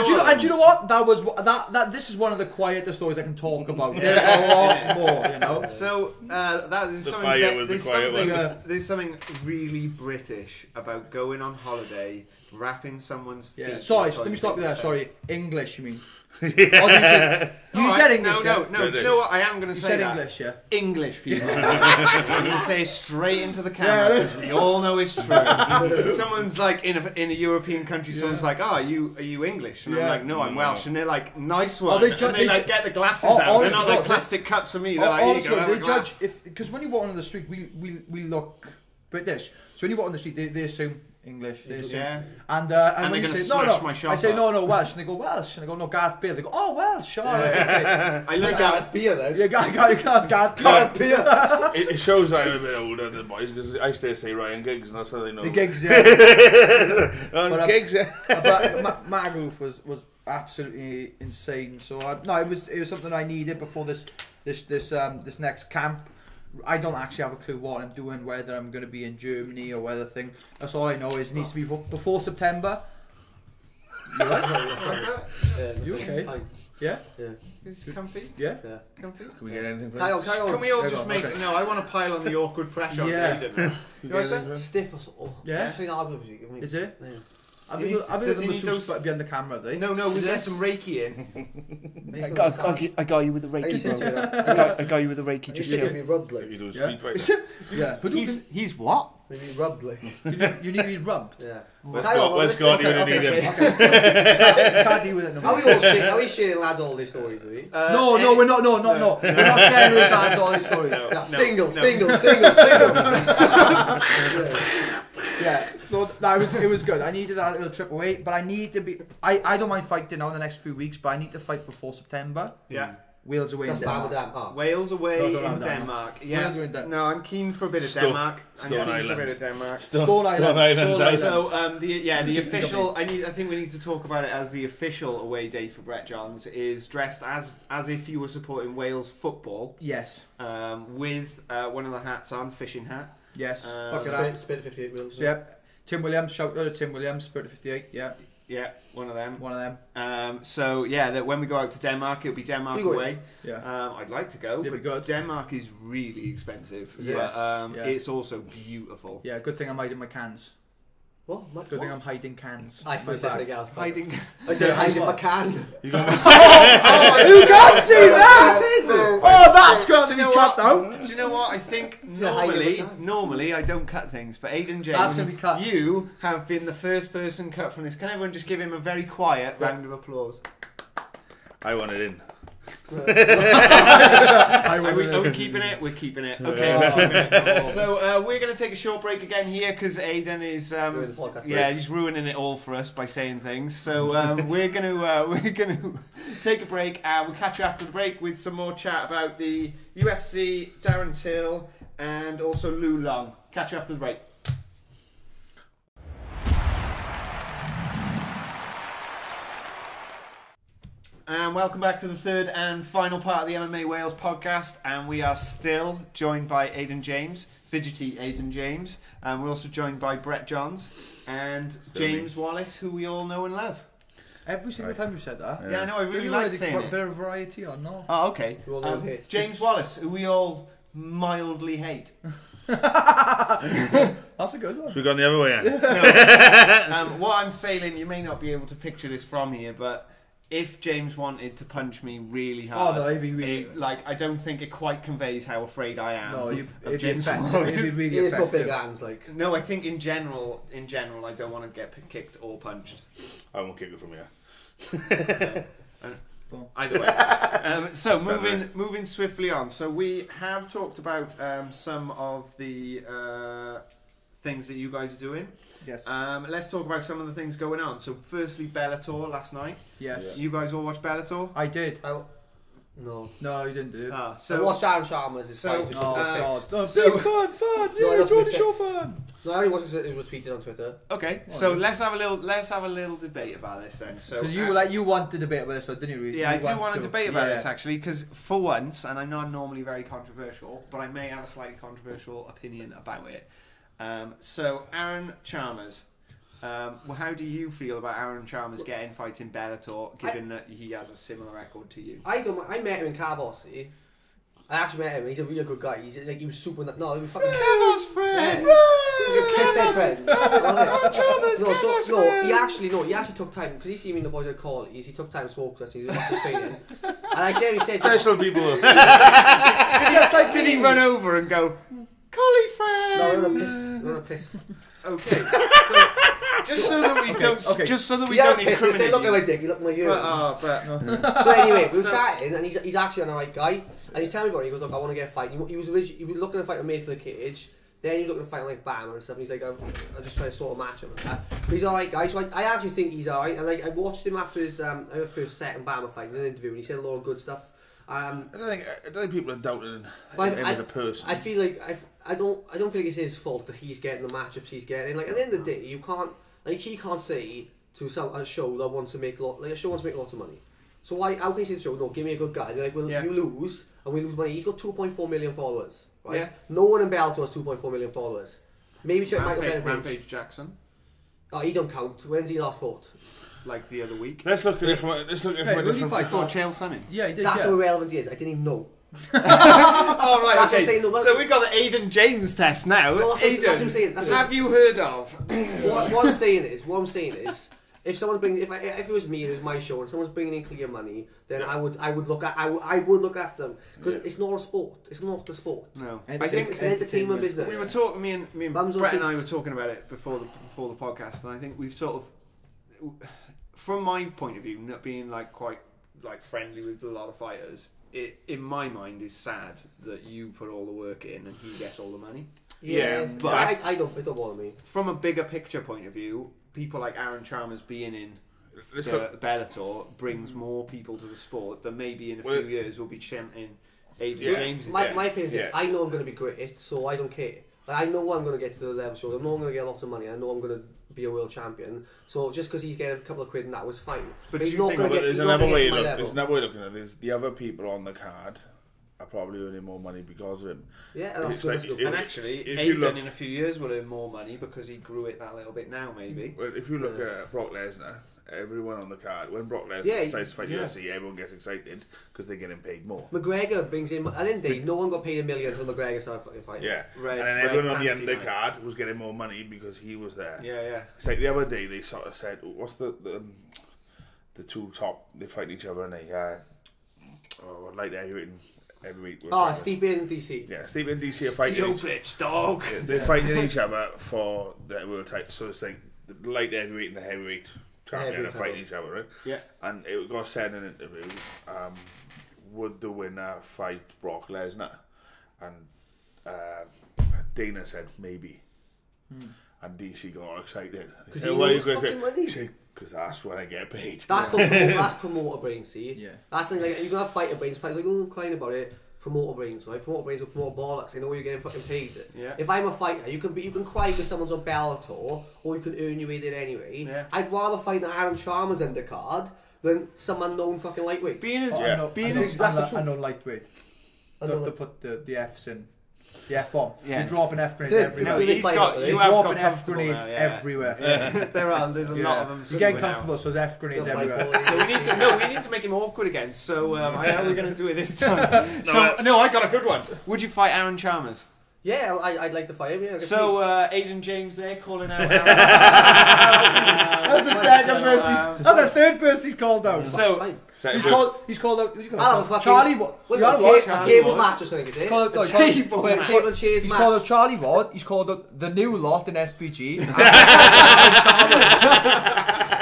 Do you know what? That this is one of the quieter stories I can talk about. There's a lot more, you know. So that is the something. fire was the quiet one. There's something really British about going on holiday, wrapping someone's feet. Yeah. Sorry, let me stop you there. Sorry, English, you mean? Yeah. You said English. No. Do you know what I am going to say? You said that. English, yeah. English people. I'm going to say straight into the camera because we all know it's true. Someone's like in a European country. Someone's like, "Oh, are you English?" And I'm like, "No, I'm Welsh." And they're like, "Nice one." And they like get the glasses out. They're not like plastic cups for me. They're like, honestly, "Here you go." they judge because when you walk on the street, we look British. So when you walk on the street, they assume English. They assume. Yeah. And when you say no, I say no, Welsh, and they go Welsh, and I go no, Gareth Bale. They go, oh, Welsh, sure. Yeah. I look Gareth Bale then. Yeah, Gareth Bale. It shows I'm a bit older than the boys because I say Ryan Giggs, and that's how they know. The Giggs, yeah. Giggs, yeah. But Magaluf was absolutely insane. So it was something I needed before this next camp. I don't actually have a clue what I'm doing, whether I'm going to be in Germany or whether thing. That's all I know is it needs to be before September. You right? You okay? Yeah? Yeah. Is it comfy? Yeah? Comfy? Can we get anything from Kyle. Can we all just make... Okay. No, I want to pile on the awkward pressure on Aidan. You like that? Stiff or something. Yeah? Actually, not hard with you. Is it? Yeah. I've been masseuse behind the camera, though. No, we get some Reiki in. I got you with the Reiki, bro. I got you with the Reiki. Just give me rubbed like. You do street fighter. Yeah. But he's what? Maybe rubbed like. You need to be rubbed. Yeah. Where's Scott? You need him. Can't deal with it no more. Are we sharing lads all these stories, are we? No, we're not. No. We're not sharing with lads all these stories. Single. Yeah, so it was good. I needed that little trip away, but I need to be. I don't mind fighting now in the next few weeks, but I need to fight before September. Yeah. Wales away in Denmark. Wales away in Denmark. Yeah. Wales away in Denmark. No, I'm keen for a bit of Denmark. Stone Island. Stone Island. So the official. I think we need to talk about it as the official away day for Brett Johns is dressed as if you were supporting Wales football. Yes. With one of the hats on, fishing hat. Yes. Spirit 58 Williams. Yep. Tim Williams. Shout out to Tim Williams. Spirit 58. Yeah. Yeah, one of them. That when we go out to Denmark, it'll be Denmark away. Yeah. I'd like to go, but good. Denmark is really expensive. Yes. It's also beautiful. Yeah, good thing I'm hiding my cans. What? Good thing I'm hiding cans. I thought you said something else. Hiding. I said hiding my can. Who can't see that? Oh, that's got to be cut out. Do you know what? I think normally I don't cut things, but Aidan James, That's gonna be cut. You have been the first person cut from this. Can everyone just give him a very quiet round of applause? I want it in. Are we keeping it? We're keeping it. Okay. We're keeping it. So we're going to take a short break again here because Aidan is he's ruining it all for us by saying things. So we're going to take a break. We'll catch you after the break with some more chat about the UFC, Darren Till, and also Lu Long. Catch you after the break. And welcome back to the third and final part of the MMA Wales podcast, and we are still joined by Aidan James, fidgety Aidan James, and we're also joined by Brett Johns and James Wallace, who we all know and love. Every single time you said that. Yeah, I know, I really like saying it. A bit of variety or not? Oh, okay. James Wallace, who we all mildly hate. That's a good one. Should we go the other way in? No. What I'm failing, you may not be able to picture this from here, but if James wanted to punch me really hard, it'd be really I don't think it quite conveys how afraid I am. No, it'd be James effective. It'd be really effective. He's got big hands, like. No, I think in general, I don't want to get kicked or punched. I won't kick it from here. Either way. So moving swiftly on. So we have talked about some of the things that you guys are doing. Yes. Let's talk about some of the things going on. So firstly, Bellator last night. Yes. You guys all watched Bellator? I did. No, you didn't do it. So I watched Aaron Chalmers' fight. God. Fun. No, Yeah, Jordan Shaw fun. No, I only watched it was tweeted on Twitter. Okay, so let's have a little debate about this then. So because you wanted to debate about this, so didn't you? Really? Yeah, I do want to debate about this actually, because for once, and I'm not normally very controversial, but I may have a slightly controversial opinion about it. So Aaron Chalmers, how do you feel about Aaron Chalmers getting fights in Bellator, given that he has a similar record to you? I met him in Kavos. I actually met him. He's a really good guy. He was super. No, he was fucking Kavos friend. He's a Kavos friend. He actually took time because he seen me in the boys at call. He took time to smoke with us. He was watching training, and I actually said, special people. Did he run over and go, "Collie friend"? No, we're gonna piss. Okay, so just so that we don't incriminate you. Look at my dick. You look at my ears. So anyway, we were chatting, and he's actually an alright guy. And he's telling me about it. He goes, "Look, I want to get a fight." He was looking at a fight with Made for the Cage. Then he was looking at a fight like Bam and stuff. And he's like, "I'm just trying to sort of match him." And that. But he's alright guy. So I actually think he's alright. And like I watched him after his first second Bama fight in an interview, and he said a lot of good stuff. I don't think people are doubting him as a person. I feel like I don't feel like it's his fault that he's getting the matchups he's getting. Like at the end of the day, he can't say to a show that wants to make a show wants to make lots of money. So how can he say to the show, "No, give me a good guy"? They're like, "Well, you lose and we lose money." He's got 2.4 million followers, right? Yeah. No one in Bellator has 2.4 million followers. Maybe check Michael Bennett. Rampage Jackson. Oh, he don't count. When's he last fought? Like the other week. Let's look at it from a different fight for Chael Sonnen. Yeah, he did. That's how irrelevant he is. I didn't even know. Oh right, that's okay. What I'm saying, so we've got the Aidan James test now. No, that's what I'm saying. Have you heard of? What I'm saying is, if someone's bringing, if it was me and it was my show and someone's bringing in clear money, then I would look after them because it's not a sport. It's not a sport. No, I think it's an entertainment business. We were talking. Me and Brett and I were talking about it before the podcast, and I think we've sort of, from my point of view, not being quite friendly with a lot of fighters. It, in my mind, is sad that you put all the work in and he gets all the money. Yeah, but it don't bother me. From a bigger picture point of view, people like Aaron Chalmers being in Bellator brings more people to the sport that maybe in a few years will be chanting Aidan James. My opinion is, I know I'm going to be great, so I don't care. I know I'm going to get to the level show. I know I'm going to get lots of money. I know I'm going to be a world champion. So just because he's getting a couple of quid and that was fine. But he's not going to get to my level. There's another way of looking at it. Is the other people on the card are probably earning more money because of him. Yeah, that's It's good. like, And actually, if you Aidan look- in a few years will earn more money because he grew it that little bit now, maybe. Well, if you look at Brock Lesnar, everyone on the card, when Brock Lesnar Yeah, decides to fight UFC, everyone gets excited because they're getting paid more. McGregor brings in, and indeed, no one got paid $1 million until McGregor started fucking fighting. Yeah, Red- and then red everyone on the panty night. undercard was getting more money because he was there. Yeah. It's like the other day they sort of said, what's the two top, they fight each other and they light heavyweight. Oh, Steve in DC. Yeah, Steve and DC are fighting. bitch, dog. They're fighting each other for the world title. So it's like the light heavyweight and the heavyweight champion are fighting each other, right? Yeah. And it got said in an interview, would the winner fight Brock Lesnar? And Dana said maybe. And DC got all excited. Because said, he "What are knows you gonna fucking money." He said, because that's when I get paid. That's called that's promoter brains, see? Yeah. That's like you're gonna have fighter brains, fighters like, oh, crying about it. Promoter brains, right? Promoter brains will promote bollocks. They know you're getting fucking paid. Yeah. If I'm a fighter, you can cry because someone's on Bellator, or you can earn your way there anyway. Yeah. I'd rather fight an Aaron Chalmers undercard than some unknown fucking lightweight. Being as Yeah. being That's as the I truth. know lightweight. I You know have to put the F's in. The F bomb. Yeah. You're dropping F grenades There's- everywhere. no, Really he's fight got about it. you You're have dropping got F comfortable grenades now, yeah. everywhere. There's a lot of them. You're getting now. comfortable, so there's F grenades Got my everywhere. boy. So we need to make him awkward again. So how are we going to do it this time? I got a good one. Would you fight Aaron Chalmers? Yeah, I'd like to fight him. Yeah, So Aidan James there calling out. Aaron. That's the second person. That's the third person he's called out. So He's called out. Who's he I don't called? fucking- Charlie Ward. Well, You know a what? Charlie table Ward. match or something, is it? He's called out. table Wait, match. Table and chairs He's match. called out Charlie Ward. He's called out the new lot in SPG.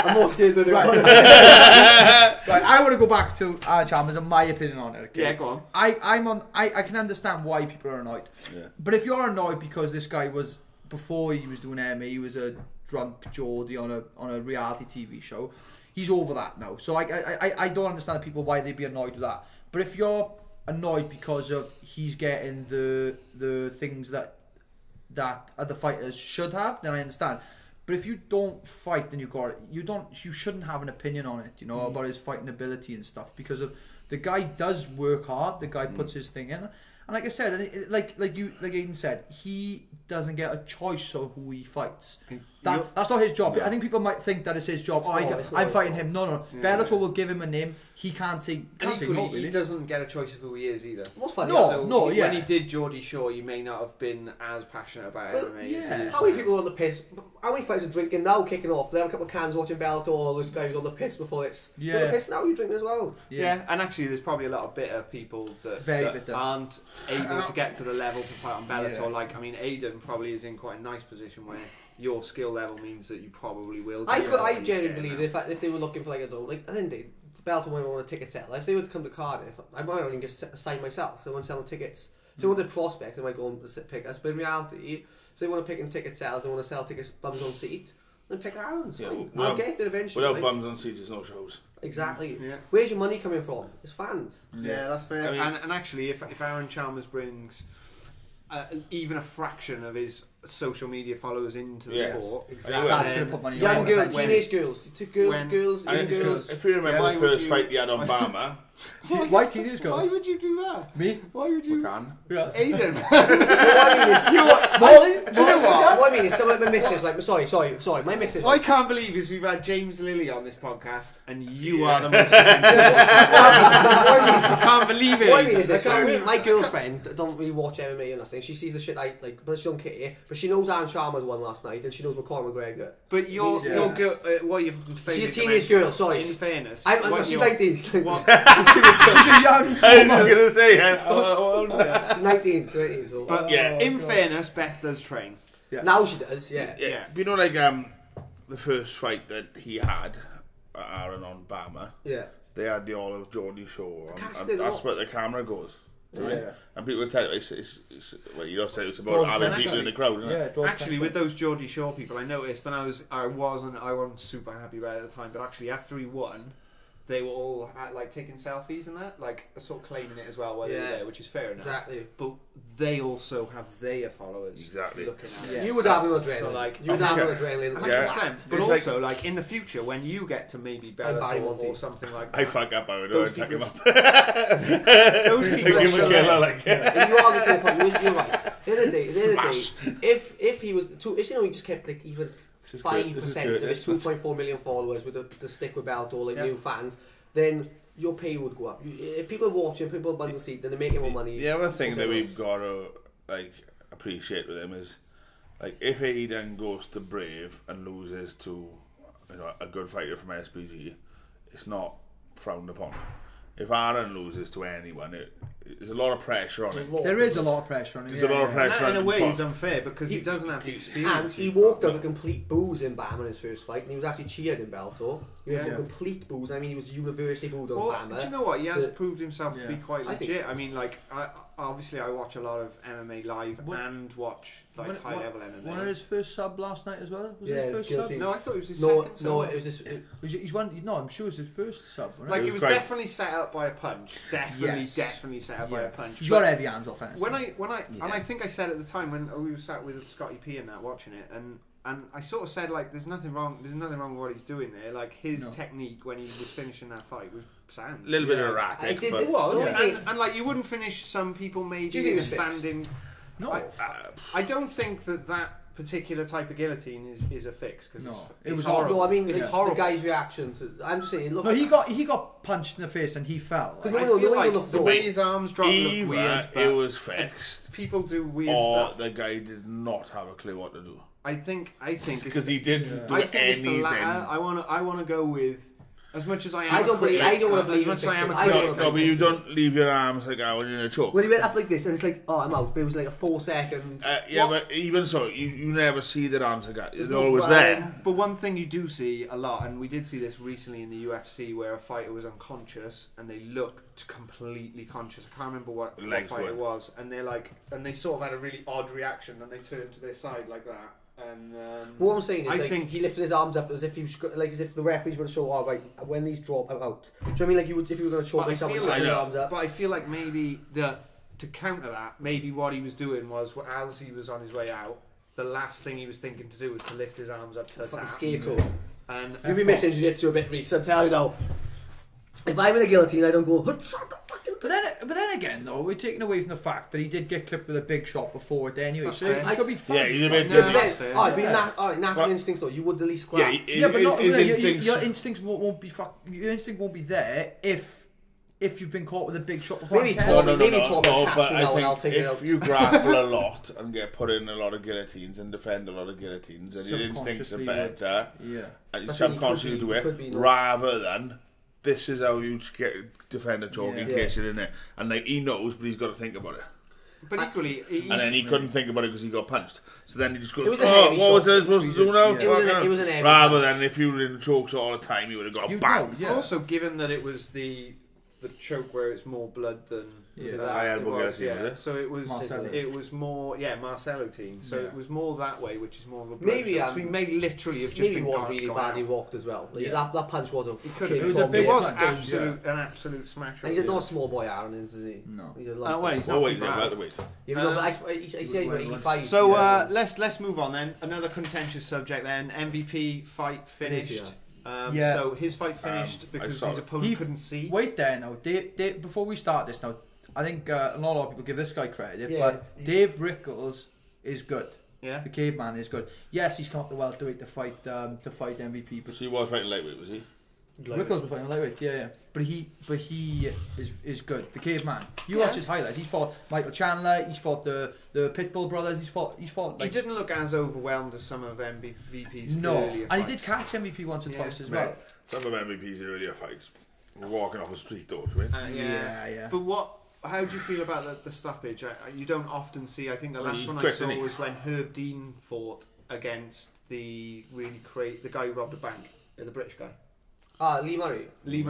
I'm more scared than Right, I want to go back to Chalmers and my opinion on it. Okay? Yeah, go on. I can understand why people are annoyed. Yeah. But if you're annoyed because this guy was, before he was doing MMA, he was a drunk Geordie on a reality TV show. He's over that now. So I don't understand people why they'd be annoyed with that. But if you're annoyed because of he's getting the things that other fighters should have, then I understand. But if you don't fight, then you shouldn't have an opinion on it, about his fighting ability and stuff, because of the guy does work hard. The guy puts his thing in, and like I said, like Aidan said, he doesn't get a choice of who he fights. That's not his job. Yeah. I think people might think that it's his job. It's not I'm his fighting job. him. No. Yeah. Bellator will give him a name. He can't say And no. equally, Really. he doesn't get a choice of who he is either. What's funny? No. So yeah. When he did Geordie Shore, you may not have been as passionate about Well, MMA as he yeah. is. How many people are on the piss? How many fights are drinking now, kicking off? They have a couple of cans watching Bellator, all those guys on the piss before it's... Yeah. You're on the piss now, you're drinking as well. Yeah, and actually, there's probably a lot of bitter people that Bitter. aren't able to get to the level to fight on Bellator. Yeah. Like, I mean, Aidan probably is in quite a nice position where your skill level means that you probably will. I get what he's genuinely getting believe at. if they were looking for like I think Bellator might want a ticket seller. If they would come to Cardiff, I might not even get sign myself. If they want to sell the tickets. If they want a prospect, they might go and pick us. But in reality, if they want to pick in ticket sales, they want to sell tickets bums on seat, then pick Aaron's. Yeah, Fine. well, I'll get it eventually. Without like, bums on seats, there's no shows. exactly. Yeah. Where's your money coming from? It's fans. Yeah, that's fair. I mean- and actually, if Aaron Chalmers brings even a fraction of his social media followers into the Yeah. sport, Exactly. That's then- gonna put money Young on girls, when- teenage girls, girls, when- young And girls. if you remember Why the would first you- fight he had on Bama, Why teenage girls? Why would you do that? Me? Why would you? McCann. Yeah. Aidan. What I mean is, Do you know what? what I mean is, some of my missus, like, sorry, my missus. What I can't believe is we've had James Lilly on this podcast, and you are the most offensive person. I can't believe it. What I mean is this, I can't- my girlfriend don't really watch MMA or nothing. She sees the shit like, but she don't care. But she knows Aaron Chalmers won last night, and she knows McConnell McGregor. But your Yeah. girl, what you've She's a teenage girl, sorry. In fairness, She's 19. She's what, She's a young. I was going to say, 19, so. but Yeah. in fairness, Beth does train. Yeah. Now she does, yeah. Yeah. you know, like the first fight that he had, Aaron on Bama, Yeah. they had the all of Geordie show, Cast and it that's up. where the camera goes. Yeah. And people tell you, well, you don't say it's about Draws having attention. people in the crowd, isn't Yeah. it? it draws Actually, attention. with those Geordie Shore people, I noticed, and I wasn't super happy about it at the time. But actually, after he won, they were all like taking selfies and that, like sort of claiming it as well while they were there, which is fair enough. Exactly. But they also have their followers looking at it. You would have an adrenaline. So like, you would have an adrenaline. 100%. But also, like in the future, when you get to maybe Bellator or something like that, I fuck up I would take him up. Those people Take him a killer, like. You are the same point. You're right. At the end of the day, if he was if he just kept like even 5% of his 2.4 million followers with the stick with Bellator, like new fans, then your pay would go up. If people are watching, people are bundle seat, then they're making more money. The other thing that we've got to like appreciate with him is, like, if Aidan goes to Brave and loses to, you know, a good fighter from SPG, it's not frowned upon. If Aaron loses to anyone, there's a lot of pressure on him. There is a lot of pressure on him. There's a lot of pressure on him. In a way, it's unfair because he doesn't have the experience. And he walked out a complete booze in BAM in his first fight, and he was actually cheered in Bellator. He went from complete booze. I mean, he was universally booed on BAM. Do you know what? He has proved himself to be quite legit. I mean, like, obviously, I watch a lot of MMA live and watch like high level MMA. One of his first sub last night as well. Was it his first sub? No, I thought it was his second. No, it was his. He's one. No, I'm sure it was his first sub. Like it was definitely set up by a punch. Definitely set up by a punch. He's got heavy hands offense. And I think I said at the time when we were sat with Scotty P and that watching it, and I sort of said, like, there's nothing wrong with what he's doing there. Like his technique when he was finishing that fight was sound. A little bit erratic. It was, and like you wouldn't finish some people maybe in a standing. No, I don't think that particular type of guillotine is a fix because it was horrible. No, I mean it's the horrible. guy's reaction to. I'm just saying. Look, no, he got punched in the face and he fell. I feel like the way his arms dropped looked weird. It was fixed. People do weird stuff. The guy did not have a clue what to do. I think because he didn't do I think anything. It's the latter. I want to go with. As much as I am, I don't want to believe in fiction. No, but you don't leave your arms like that when you're in a choke. Well, he went up like this, and it's like, oh, I'm out. But it was like a 4-second. But even so, you never see their arms like that. It's always there. But one thing you do see a lot, and we did see this recently in the UFC, where a fighter was unconscious and they looked completely conscious. I can't remember what fight it was, and they sort of had a really odd reaction, and they turned to their side like that. And what I'm saying is, I think he lifted his arms up as if he was as if the referees were to show, oh, right, when these drop, I'm out. Do you know what I mean? Like you would if you were going to choke someone, lift your arms up. But I feel like maybe to counter that, maybe what he was doing was, as he was on his way out, the last thing he was thinking to do was to lift his arms up to attack. Scapegoat. And you've been missing jiu-jitsu a bit, Reece. I'm telling you now. If I'm in a guillotine, I don't go. But then again, though, we're taking away from the fact that he did get clipped with a big shot before it anyway. So it could be fun. Yeah, he's a bit. Natural instincts though. You would at least grab. But not your instincts won't be your instinct won't be there if you've been caught with a big shot before. Maybe Tommy but I think if you grapple a lot and get put in a lot of guillotines and defend a lot of guillotines, and your instincts are better, and you subconsciously do it rather than. This is how you defend a choke in case you're in there. And like he knows, but he's got to think about it. But equally... and then he couldn't think about it because he got punched. So then he just goes, oh, what was I supposed to do now? It was an rather than if you were in the chokes all the time, you would have got bang. Also, given that it was the choke where it's more blood than... So it was more Marcelo team. So it was more that way, which is more of a blood so he may literally have just been really badly rocked as well. That punch wasn't. It was an absolute smash. And he's not a small boy, Aaron, is he? No. He's not. So let's move on then. Another contentious subject then. MVP fight finished. So his fight finished because his opponent couldn't see. Wait there now, Dave, before we start this now, I think not a lot of people give this guy credit, but Dave Rickles is good. Yeah, the caveman is good. Yes, he's come up the welterweight to fight MVP, but he was fighting lightweight, was he? Rickles was fighting lightweight, but he is good. The caveman. You watch his highlights. He's fought Michael Chandler. He's fought the Pitbull brothers. He's fought. He didn't look as overwhelmed as some of MVP's earlier fights. And he did catch MVP once or twice as well. Some of MVP's earlier fights were walking off the street though, to win. But how do you feel about the stoppage? You don't often see. I think the last one I saw was when Herb Dean fought against the guy who robbed a bank, the British guy. Lee Murray. He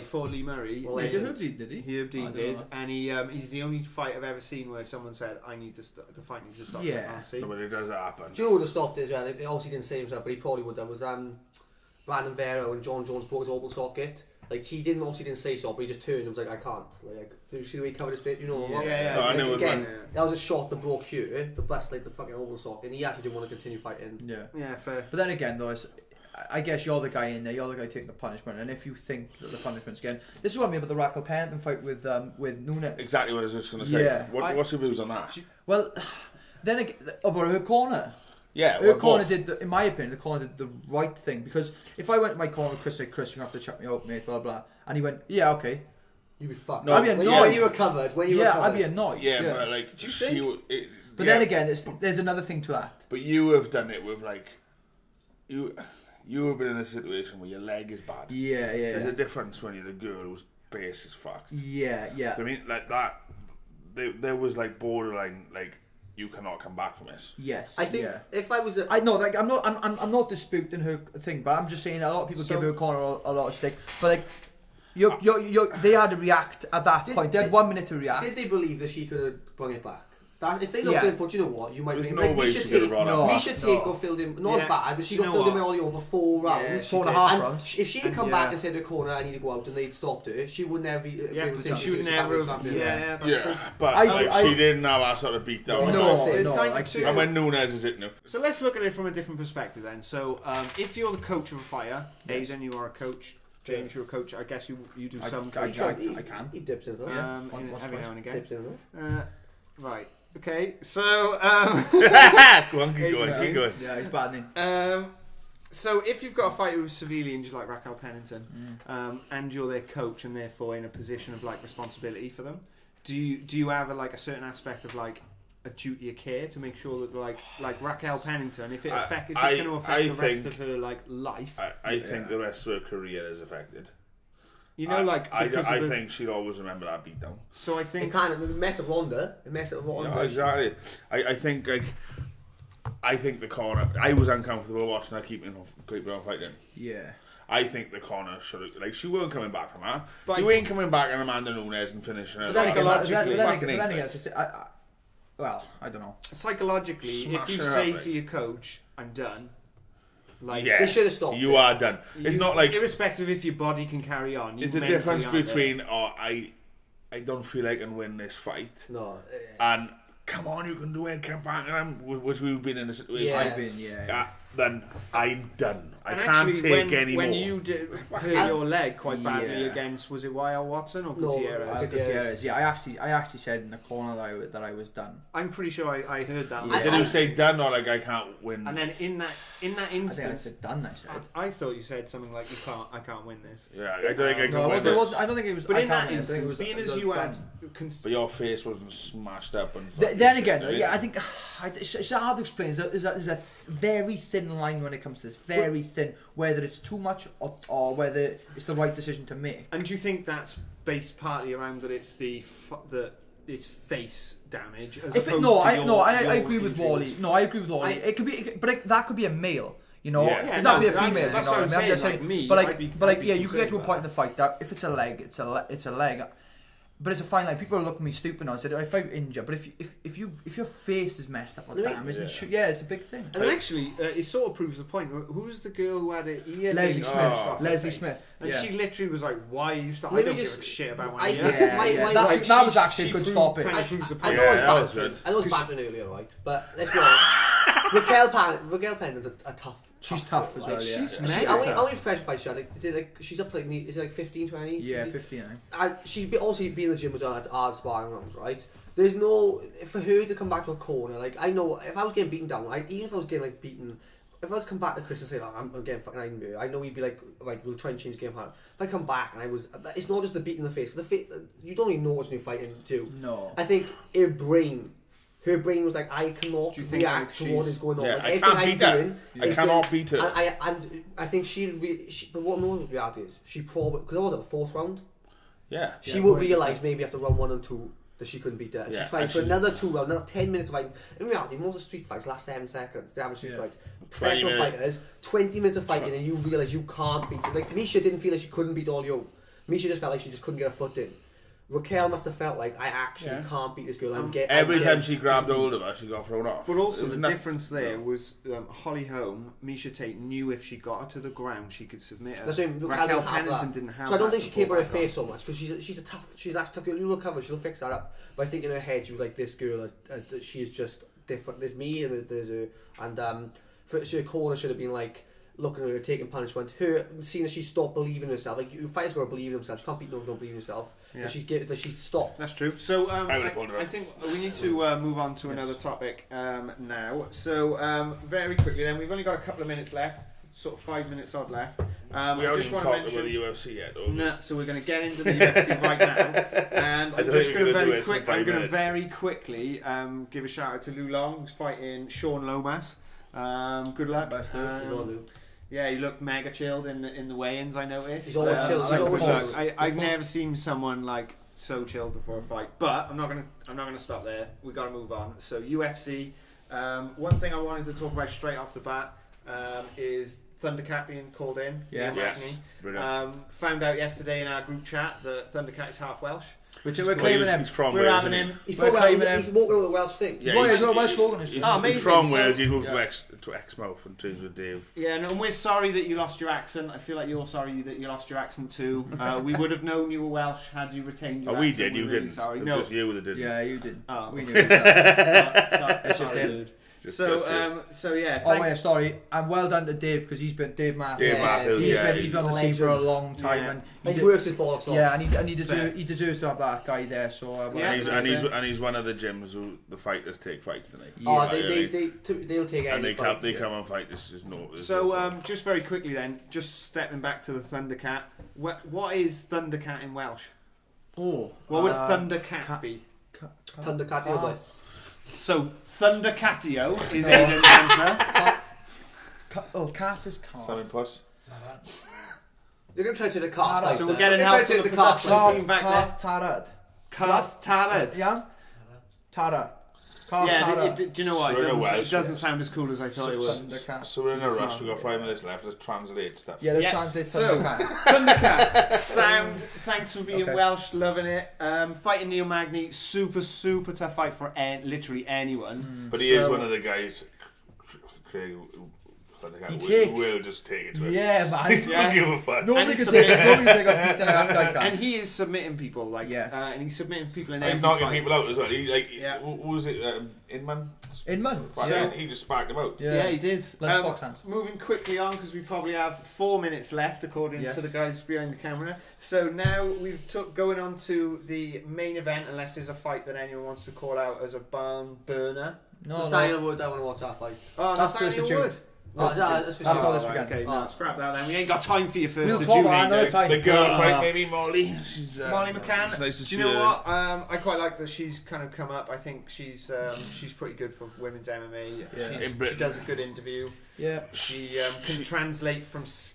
fought Lee Murray. Well, Herb Dean did he? Herb Dean did, and he's the only fight I've ever seen where someone said, the fight needs to stop. Yeah, but it does happen. Do you know who would have stopped it as well? He obviously didn't say himself, but he probably would have. Was Brandon Vera and John Jones broke his orbital socket. Like he didn't say stop, but he just turned and was like, I can't. Like, did you see the way he covered his face? You know, yeah. No, I knew again, that was a shot that broke here, the bust like the fucking elbow socket, and he actually didn't want to continue fighting. Yeah, fair. But then again, though, I guess you're the guy in there. You're the guy taking the punishment, and if you think that the punishment's again, this is what I mean about the Raquel Pennington fight with Nunes. Exactly what I was just going to say. Yeah. What's your views on that? Well, then again, about her corner. Yeah, her corner did, in my opinion, the corner did the right thing, because if I went to my corner, Chris said, "Chris, you have to check me out, mate," blah blah, and he went, "Yeah, okay." You'd be fucked. No, I'd be annoyed. When you recovered, I'd be annoyed. Yeah, but like, do you think? But then again, there's another thing to that. But you have done it with like, you have been in a situation where your leg is bad. Yeah. There's a difference when you're the girl whose base is fucked. Yeah. I mean, like that. There was like borderline, like you cannot come back from this. Yes. I think if I was, I know, like I'm not disputing her thing, but I'm just saying a lot of people give her corner a lot of stick, but like, they had to react at that point. They had 1 minute to react. Did they believe that she could have brought it back? That if they looked in for, do you know what? You might There's think no like way she could have brought it back. Misha Tate got filled in, not as bad, but she got filled in early over 4 rounds, 4.5 rounds. If she had come back and said to the corner, I need to go out, and they'd stopped her, she would never be able to say she would never have. Yeah, but she didn't have that sort of beat down. And when Nunes is it now. So let's look at it from a different perspective then. So if you're the coach of a fighter, Aidan, you are a coach. James, you're a coach. I guess you do some coaching. I can. He dips in, every now and again. Dips in, right. Okay. So go on, keep going. Yeah, he's batting. So if you've got a fighter who's severely injured like Raquel Pennington, and you're their coach and therefore in a position of like responsibility for them, do you have a certain aspect of like a duty of care to make sure that like Raquel Pennington, if it's going to affect the rest of her like life, I think the rest of her career is affected. You know, I think she'll always remember that beatdown. So I think it kind of mess up Ronda. It mess up Ronda. Yeah, exactly. I think the corner. I was uncomfortable watching her keeping on fighting. Yeah. I think the corner should have, like, she weren't coming back from her. But you ain't coming back on Amanda Nunes and finishing her. Well, I don't know. Psychologically, if you say to your coach, "I'm done," like they should have stopped. You are done. It's not like, irrespective if your body can carry on. It's a difference between I don't feel like I can win this fight. No. And come on, you can do it. Come back, which we've been in a situation. Yeah. I've been, Then I'm done. I and can't actually, take any more. When you hurt your leg quite badly against, was it Y.L. Watson or Gutierrez? Gutierrez. Yeah, I actually said in the corner that I was done. I'm pretty sure I heard that. Did you say done or like I can't win? And then in that instance, I think I said done. I thought you said something like I can't win this. Yeah, I don't think I can win this. I don't think it was. But in that instance, being as you had, but your face wasn't smashed up and. Then again, I think it's hard to explain. There's a very thin line when it comes to this. Very thin, whether it's too much or whether it's the right decision to make. And do you think that's based partly around that it's it's face damage? As I agree with Wally. No, I agree with Wally. It could be, but that could be a male. You know, it's not be a female. That's what I'm saying. You could get to a point in the fight that if it's a leg, it's a leg. But it's a fine line. People are looking at me stupid now. I said, if I'm injured, but if your face is messed up or damaged, it's a big thing. And actually, it sort of proves the point. Who's the girl who had it? Leslie Smith. Leslie Smith. And she literally was like, "Why are you stopping? I don't give a shit about one of you." That was actually a good stoppage. I know it's bantering earlier, right? But let's be honest. Raquel Pennington's a tough. She's tough as well, yeah. She's how many fresh fights she had? Is it like she's up to like, is it like 15, 20? Yeah, 15. She's obviously been in the gym as well at hard sparring rounds, right? There's no, for her to come back to a corner, like, I know if I was getting beaten down, even if I was getting like beaten, if I was come back to Chris and say, like, I'm getting fucking Aidan, I know he'd be like, right, we'll try and change the game plan. If I come back and it's not just the beat in the face, because you don't even know what's new fighting do. No. I think her brain was like, I cannot react to what is going on. Yeah, like, I cannot beat her. And I think but what no reality is, she probably, because I was at the 4th round. Yeah. She would realise maybe after round 1 and 2 that she couldn't beat her. And she tried for another 2 rounds, another 10 minutes of fighting. In reality, most of street fights last 7 seconds. The average street fight. Professional fighters, 20 minutes of fighting, and you realise you can't beat her. Like, Misha didn't feel like she couldn't beat Aljo. Misha just felt like she just couldn't get her foot in. Raquel must have felt like, I actually can't beat this girl. Every time she grabbed hold of her, she got thrown off. But also the difference there was Holly Holm, Misha Tate knew if she got her to the ground, she could submit her. Raquel Pennington didn't have that. So I don't think she came by her face so much, because she's a tough girl. You look at her, she'll fix that up. But I think in her head, she was like, this girl, she is just different. There's me and there's her. And her corner should have been like, looking at her, taking punishment. Her, seeing as she stopped believing herself, like you fighters got to believe in themselves. She can't beat no one who don't believe in herself. Yeah. That she stopped. That's true. So I think we need to move on to another topic now. So very quickly then, we've only got a couple of minutes left, sort of 5 minutes odd left. We haven't even talked about the UFC yet, though. No, so we're going to get into the UFC right now. And I'm just going to very quickly give a shout out to Lou Long, who's fighting Sean Lomas. Good luck. Yeah, he looked mega chilled in the weigh-ins. I noticed. He's always chilled. I've never seen someone like so chilled before a fight. But I'm not gonna stop there. We got to move on. So UFC. One thing I wanted to talk about straight off the bat is Thundercat being called in. Yes. Found out yesterday in our group chat that Thundercat is half Welsh. Which we're claiming him. He's from We're Wales. having him. He's walking with a Welsh thing. Yeah, he's got a Welsh slogan. He's from Wales. He moved to Exmouth and trains with Dave. Yeah, and we're sorry that you lost your accent. I feel like you're sorry that you lost your accent too. We would have known you were Welsh had you retained your accent. We did. You didn't. Sorry. It was just you that didn't. Yeah, you did. Oh. We knew. It's just him. So yeah. Oh yeah, sorry. And well done to Dave, because he's been Dave Matthews. He's been on the scene for a long time, and he works his bollocks off. Yeah, and he deserves to have that guy there. So and he's one of the gyms who the fighters take fights tonight. Yeah. They'll take any fight. They come and fight. This is no. So just very quickly then, just stepping back to the Thundercat. What is Thundercat in Welsh? Oh, what would Thundercat be? Thundercat. So Thundercatio is Aidan's answer. Cat is car. Salmon plus. You're going to try to the car. So we're getting help from the production team back there. Tarad. Kath Tarad. Yeah. Tara. Yeah, do you know what? It doesn't sound as cool as I thought it would. So we're in a rush. We've got 5 minutes left. Let's translate stuff. Yeah, let's translate Thundercat. Thundercat. Sound. Thanks for being Welsh. Loving it. Fighting Neil Magny. Super tough fight for literally anyone. But he is one of the guys, Craig, Thundercat will just take it to him. Yeah, man. He don't give a fuck. Nobody can take it. And he is submitting people, and he's submitting people in every He's knocking fight. people out as well. Who was it? Inman? Yeah. He just sparked him out. Yeah, he did. Lunchbox moving quickly on, because we probably have 4 minutes left, according to the guys behind the camera. So now we've going on to the main event, unless there's a fight that anyone wants to call out as a barn burner. Nathaniel Wood, I want to watch that fight. Oh, Nathaniel Wood. That's not this weekend. Okay, no, scrap that then. We ain't got time for your first We'll of talk June. about another time. The girl fight, maybe Molly. Molly McCann. Nice to do you know what? I quite like that she's kind of come up. I think she's pretty good for women's MMA. Yeah. She does a good interview. Yeah. She can translate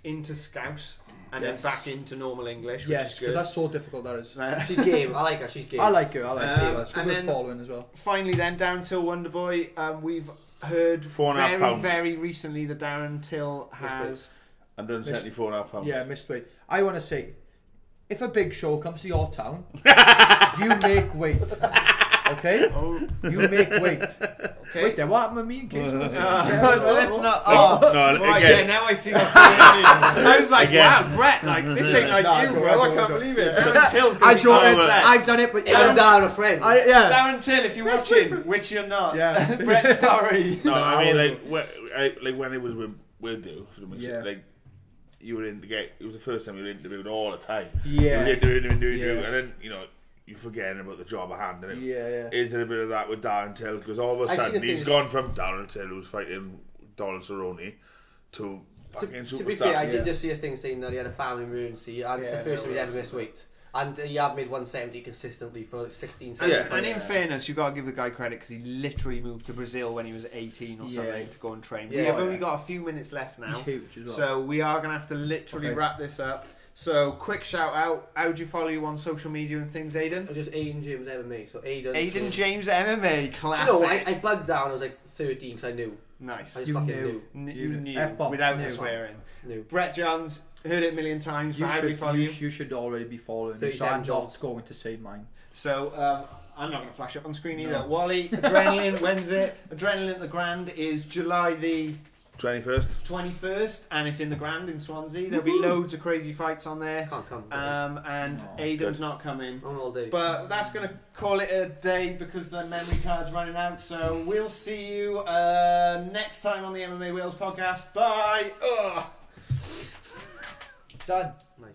into Scouse and then back into normal English. Yes, because that's so difficult. That is. She's game. I like her. She's game. I like her. She's good following as well. Finally, then down till Wonderboy, we've heard very recently that Darren Till has 174.5 pounds. Yeah, missed weight. I want to say, if a big show comes to your town, you make weight. Okay? You make weight. Okay. Wait there, what happened with me and Keith? Let's not. Yeah, now I see what's going on. I was like, wow, Brett, this ain't like you, bro. I can't believe it. Darren Till's going to be upset. I've done it, but Darren a friend. Darren Till, if you're watching, which you're not. Yeah. Brett, sorry. No, I mean, when it was with you, you were in it was the first time you were interviewed all the time. Yeah. You were interviewing, and then, you're forgetting about the job at hand, isn't it? Yeah. Is there a bit of that with Darren Till? Because all of a sudden he's gone from Darren Till, who's fighting Donald Cerrone, to fucking superstar. To be fair, I did just see a thing saying that he had a family emergency, and it's the first time he's ever missed weight. And he had made 170 consistently for 16 seconds. And in fairness, you've got to give the guy credit, because he literally moved to Brazil when he was 18 or something to go and train. We have only got a few minutes left now. He's huge as well. So we are going to have to literally wrap this up. So, quick shout out. How do you follow you on social media and things, Aidan? Just Aidan James MMA. So Aidan James MMA, classic. Do you know, I bugged down. I was like 13 because I knew. Nice. I just fucking knew. You knew without the swearing. Knew. Brett Johns, Heard it a million times. You should already be following me, so I'm not going to say mine. So I'm not going to flash up on screen either. No. Wally, Adrenaline, when's it? Adrenaline at the Grand is July the 21st, and it's in the Grand in Swansea. There'll be loads of crazy fights on there. Can't come. And Aidan's not coming. On all day. But that's going to call it a day because the memory card's running out. So we'll see you next time on the MMA Wales podcast. Bye. Done. Nice.